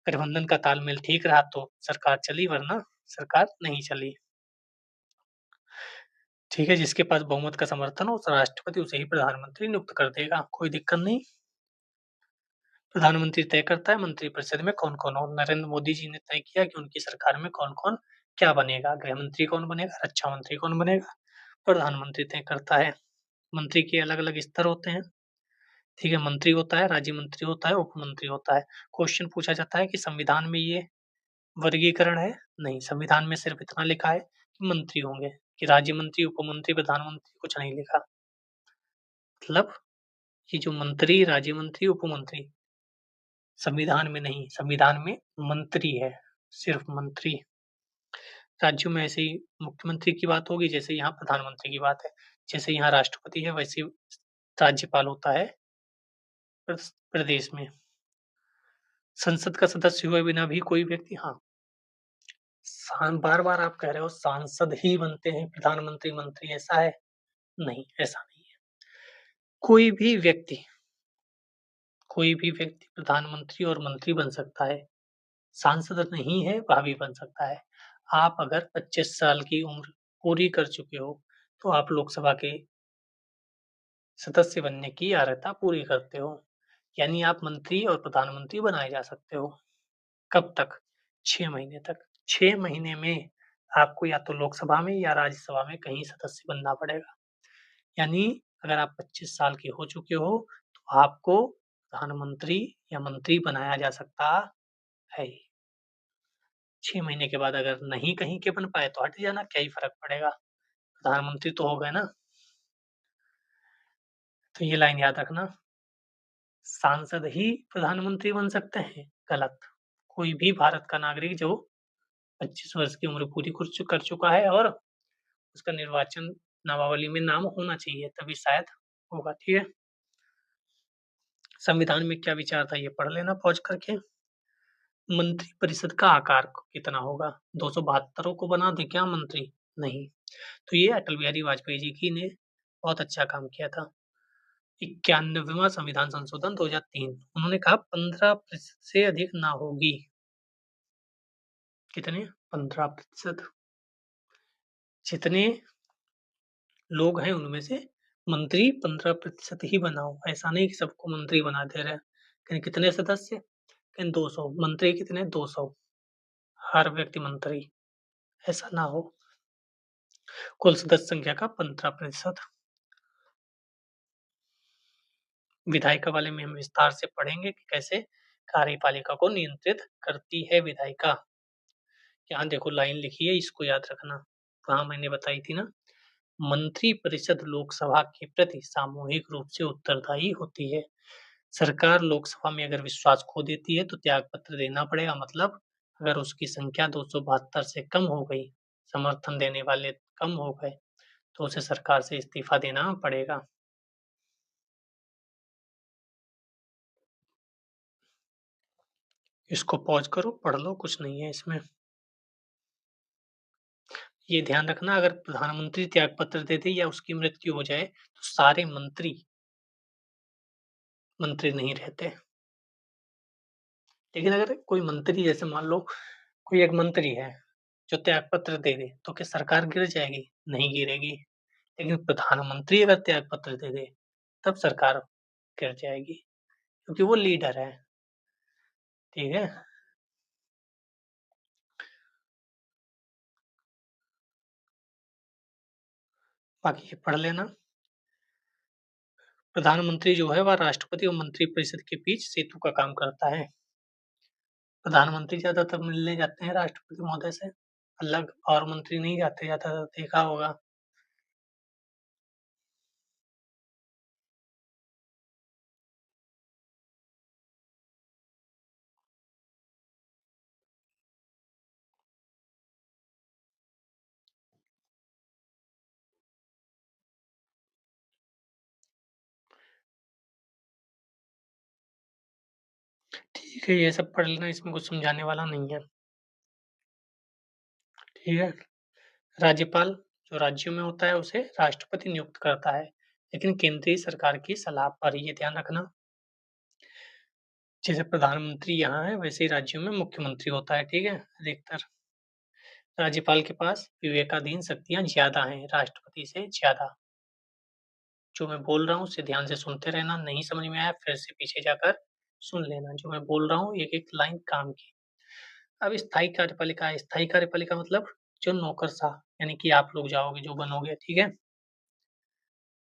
गठबंधन का तालमेल ठीक रहा तो सरकार चली, वरना सरकार नहीं चली। ठीक है, जिसके पास बहुमत का समर्थन हो, उस राष्ट्रपति उसे ही प्रधानमंत्री नियुक्त कर देगा, कोई दिक्कत नहीं। प्रधानमंत्री तय करता है मंत्रिपरिषद में कौन-कौन हो। नरेंद्र मोदी जी ने तय किया कि उनकी सरकार में कौन-कौन क्या बनेगा, गृह मंत्री कौन बनेगा, रक्षा मंत्री कौन बनेगा, प्रधानमंत्री तय करता है। मंत्री के अलग-अलग स्तर होते हैं, ठीक है? मंत्री होता है, राज्य मंत्री होता है, उप मंत्री होता है। क्वेश्चन पूछा जाता है कि संविधान में ये वर्गीकरण है? नहीं, संविधान में सिर्फ इतना लिखा है कि मंत्री होंगे, कि राज्य मंत्री, उपमंत्री, प्रधानमंत्री कुछ नहीं लिखा। मतलब ये जो मंत्री, राज्य मंत्री, उपमंत्री संविधान में नहीं, संविधान में मंत्री है, सिर्फ मंत्री। राज्यों में ऐसे ही मुख्यमंत्री की बात होगी जैसे यहाँ प्रधानमंत्री की बात है। जैसे यहाँ राष्ट्रपति है वैसे राज्यपाल होता है प्रदेश में। संसद का सदस्य हुए बिना भी कोई व्यक्ति, हाँ, बार-बार आप कह रहे हो सांसद ही बनते हैं प्रधानमंत्री, मंत्री, ऐसा है? नहीं, ऐसा नहीं है। कोई भी व्यक्ति कोई भी व्यक्ति प्रधानमंत्री और मंत्री बन सकता है। सांसद नहीं है, वह भी बन सकता है। आप अगर 25 साल की उम्र पूरी कर चुके हो, तो आप लोकसभा के सदस्य बनने की अर्हता पूरी करते हो। यानी आप मंत्री और प्रधानमंत्री बनाए जा सकते हो। कब तक? 6 महीने तक। 6 महीने में आपको या तो लोकसभा में या राज्यसभा में कहीं सदस्य बनना पड़ेगा। यानी अगर आप 25 साल के हो चुके हो, तो आपको प्रधानमंत्री या मंत्री बनाया जा सकता है। 6 महीने के बाद अगर नहीं कहीं के बन पाए तो हट जाना, क्या ही फ़र्क पड़ेगा? प्रधानमंत्री तो हो गए ना। तो ये लाइन याद रखना, सांसद ही प्रधानमंत्री बन सकते हैं, गलत। कोई भी भारत का नागरिक जो 25 वर्ष की उम्र पूरी कर चुका है और उसका निर्वाचन नामावली में नाम होना चाहिए, तभी शायद होगा, ठीक है? संविधान में क्या विचार था ये पढ़ लेना पॉज़ करके। मंत्रिपरिषद का आकार कितना होगा? 272 को बना दें क्या मंत्री? नहीं। तो ये अटल बिहारी वाजपेयी जी की ने बहुत अच्छा काम किया था। 91वां संविधान संशोधन 2003, उन्होंने कहा 15% से अधिक ना होगी। कितने? 15%। जितने लोग हैं उनमें से मंत्री 15% ही बनाओ। ऐसा नहीं कि सबको मंत्री बना दे रहे हैं। कहें कितने सदस्य? कहें 200। मंत्री कितने? 200। हर व्यक्ति मंत्री। ऐसा ना हो। कुल सदस्य संख्या का 15%। विधायिका वाले में हम विस्तार से पढ़ेंगे कि कैसे कार्यपालिका को नियंत्रित करती है विधायिका। यहाँ देखो लाइन लिखी है, इसको याद रखना। वहाँ मैंने बताई थी ना, मंत्रिपरिषद लोकसभा के प्रति सामूहिक रूप से उत्तरदायी होती है। सरकार लोकसभा में अगर विश्वास खो देती है तो त्यागपत्र देना पड़ेगा। मतलब अगर उसकी संख्या 272 से कम हो गई, समर्थन देने वाले कम हो गए, तो उसे सरकार से इस्तीफा देना पड़ेगा। इसको पॉज करो, पढ़ लो, कुछ नहीं है इसमें। ये ध्यान रखना, अगर प्रधानमंत्री त्यागपत्र दे दे या उसकी मृत्यु हो जाए तो सारे मंत्री मंत्री नहीं रहते। लेकिन अगर कोई मंत्री, जैसे मान लो कोई एक मंत्री है जो त्यागपत्र दे दे, तो क्या सरकार गिर जाएगी? नहीं गिरेगी। लेकिन प्रधानमंत्री अगर त्यागपत्र दे दे, तब सरकार गिर जाएगी, क्योंकि वो लीडर है। ठीक है। बाकी ये पढ़ लेना। प्रधानमंत्री जो है वह राष्ट्रपति और मंत्रिपरिषद के बीच सेतु का काम करता है। प्रधानमंत्री ज्यादातर मिलने जाते हैं राष्ट्रपति महोदय से, अलग और मंत्री नहीं जाते ज्यादातर, देखा होगा। ठीक है, ये सब पढ़ लेना, इसमें कुछ समझाने वाला नहीं है। ठीक है। राज्यपाल जो राज्यों में होता है उसे राष्ट्रपति नियुक्त करता है, लेकिन केंद्रीय सरकार की सलाह पर। ये ध्यान रखना, जैसे प्रधानमंत्री यहाँ है वैसे ही राज्यों में मुख्यमंत्री होता है। ठीक है। अधिकतर राज्यपाल के पास विवेकाधीन शक्तियां ज्यादा हैं राष्ट्रपति से ज्यादा। जो मैं बोल रहा हूँ उसे ध्यान से सुनते रहना, नहीं समझ में आया फिर से पीछे जाकर सुन लेना। जो मैं बोल रहा हूँ एक एक लाइन काम की। अब स्थायी कार्यपालिका मतलब जो नौकरशाह, यानी कि आप लोग जाओगे जो बनोगे। ठीक है।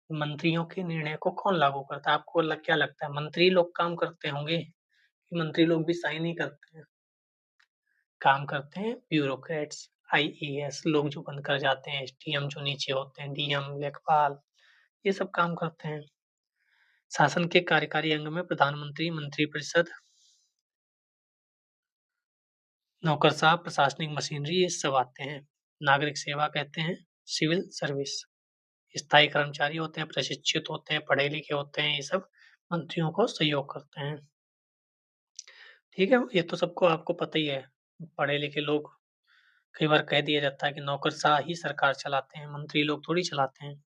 मंत्रियों के निर्णय को कौन लागू करता है? आपको क्या लगता है, मंत्री लोग काम करते होंगे कि मंत्री लोग भी साइन ही करते हैं? काम करते हैं ब्यूरोक्रेट्स, आईएएस लोग जो बनकर जाते हैं, एसडीएम जो नीचे होते हैं, डीएम, लेखपाल, ये सब काम करते हैं। शासन के कार्यकारी अंग में प्रधानमंत्री, मंत्रिपरिषद, नौकरशाह, प्रशासनिक मशीनरी, ये सब आते हैं। नागरिक सेवा कहते हैं, सिविल सर्विस। स्थायी कर्मचारी होते हैं, प्रशिक्षित होते हैं, पढ़े लिखे होते हैं, ये सब मंत्रियों को सहयोग करते हैं। ठीक है, ये तो सबको आपको पता ही है। पढ़े लिखे लोग, कई बार कह दिया जाता है कि नौकरशाह ही सरकार चलाते हैं, मंत्री लोग थोड़ी चलाते हैं।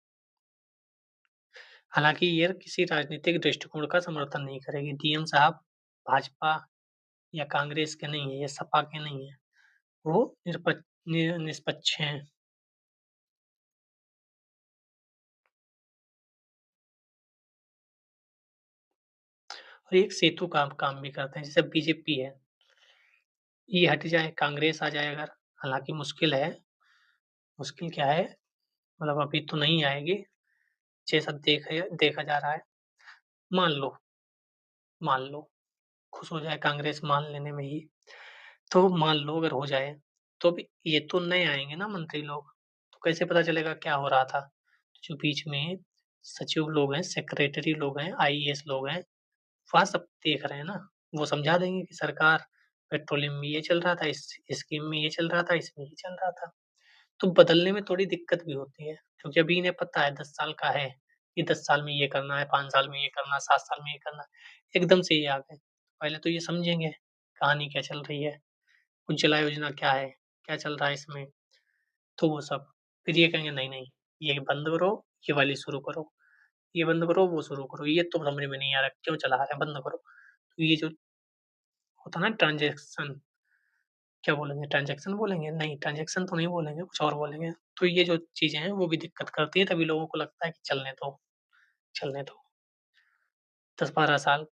हालांकि ये किसी राजनीतिक दृष्टिकोण का समर्थन नहीं करेगी। डीएम साहब भाजपा या कांग्रेस के नहीं है, ये सपा के नहीं है, वो निष्पक्ष हैं। और एक सेतु का काम भी करते हैं, जैसे बीजेपी है, ये हट जाए, कांग्रेस आ जाए अगर, हालांकि मुश्किल है। मुश्किल क्या है, मतलब अभी तो नहीं आएगी, जैसा देखा जा रहा है। मान लो, मान लो खुश हो जाए कांग्रेस मान लेने में ही, तो मान लो अगर हो जाए, तो भी ये तो नए आएंगे ना मंत्री लोग, तो कैसे पता चलेगा क्या हो रहा था? तो जो बीच में सचिव लोग हैं, सेक्रेटरी लोग हैं, आईएएस लोग हैं, वह सब देख रहे हैं ना, वो समझा देंगे कि सरकार पेट्रोलियम में ये चल रहा था, इस स्कीम में ये चल रहा था, इसमें ये चल रहा था। तो बदलने में थोड़ी दिक्कत भी होती है, क्योंकि अभी इन्हें पता है 10 साल का है, कि 10 साल में ये करना है, 5 साल में ये करना है, 7 साल में ये करना है, एकदम से ये आ गए। पहले तो ये समझेंगे कहानी क्या चल रही है, उज्ज्वला योजना क्या है, क्या चल रहा है इसमें, तो वो सब। फिर ये कहेंगे नहीं नहीं, ये बंद करो, ये वाली शुरू करो, ये बंद करो, वो शुरू करो, ये तो समझ में नहीं आ रहा क्यों चला रहे हैं, बंद करो। तो ये जो होता है ना ट्रांजेक्शन, क्या बोलेंगे, ट्रांजेक्शन बोलेंगे? नहीं, ट्रांजेक्शन तो नहीं बोलेंगे, कुछ और बोलेंगे। तो ये जो चीजें हैं वो भी दिक्कत करती है, तभी लोगों को लगता है कि चलने दो, चलने दो, 10-12 साल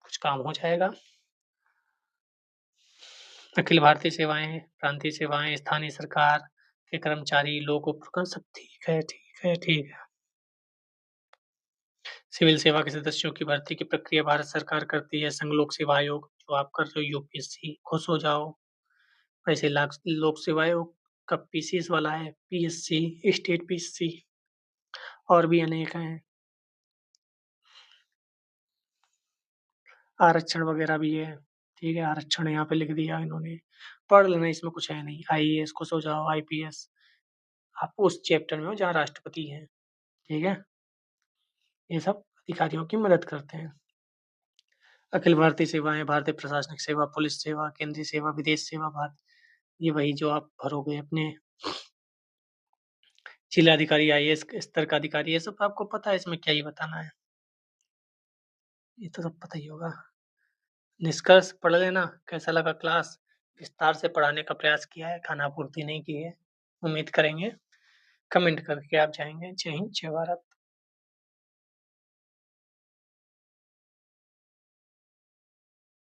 कुछ काम हो जाएगा। अखिल भारतीय सेवाएं, प्रांतीय सेवाएं, स्थानीय सरकार के कर्मचारी, लोक उपकरण, सब ठीक है, ठीक है, ठीक है। सिविल सेवा के सदस्यों की भर्ती की प्रक्रिया भारत सरकार करती है। संघ लोक सेवा आयोग जो आप कर रहे हो, यूपीएससी, खुश हो जाओ। वैसे लोक सेवा आयोग का पीसीएस वाला है, पीएससी, स्टेट पीएससी और भी अनेक हैं। आरक्षण वगैरह भी है। ठीक है, आरक्षण यहाँ पे लिख दिया इन्होंने। पढ़ लेना, इसमें कुछ है नहीं। आईएएस को सो जाओ, आईपीएस। आप उस चैप्टर में हो जहाँ राष्ट्रपति हैं। ठीक है, ये सब अधिकारियों की मदद करते हैं। अखिल भारतीय सेवाएं, भारतीय प्रशासनिक सेवा, पुलिस सेवा, केंद्रीय सेवा, विदेश सेवा, भारत, ये वही जो आप भरोगे अपने जिलाधिकारी, आईएएस स्तर का अधिकारी, ये सब आपको पता है, इसमें क्या ही बताना है, ये तो सब पता ही होगा। निष्कर्ष पढ़ लेना। कैसा लगा क्लास? विस्तार से पढ़ाने का प्रयास किया है, खानापूर्ति नहीं की है। उम्मीद करेंगे कमेंट करके आप जाएंगे। जय हिंद, जय भारत।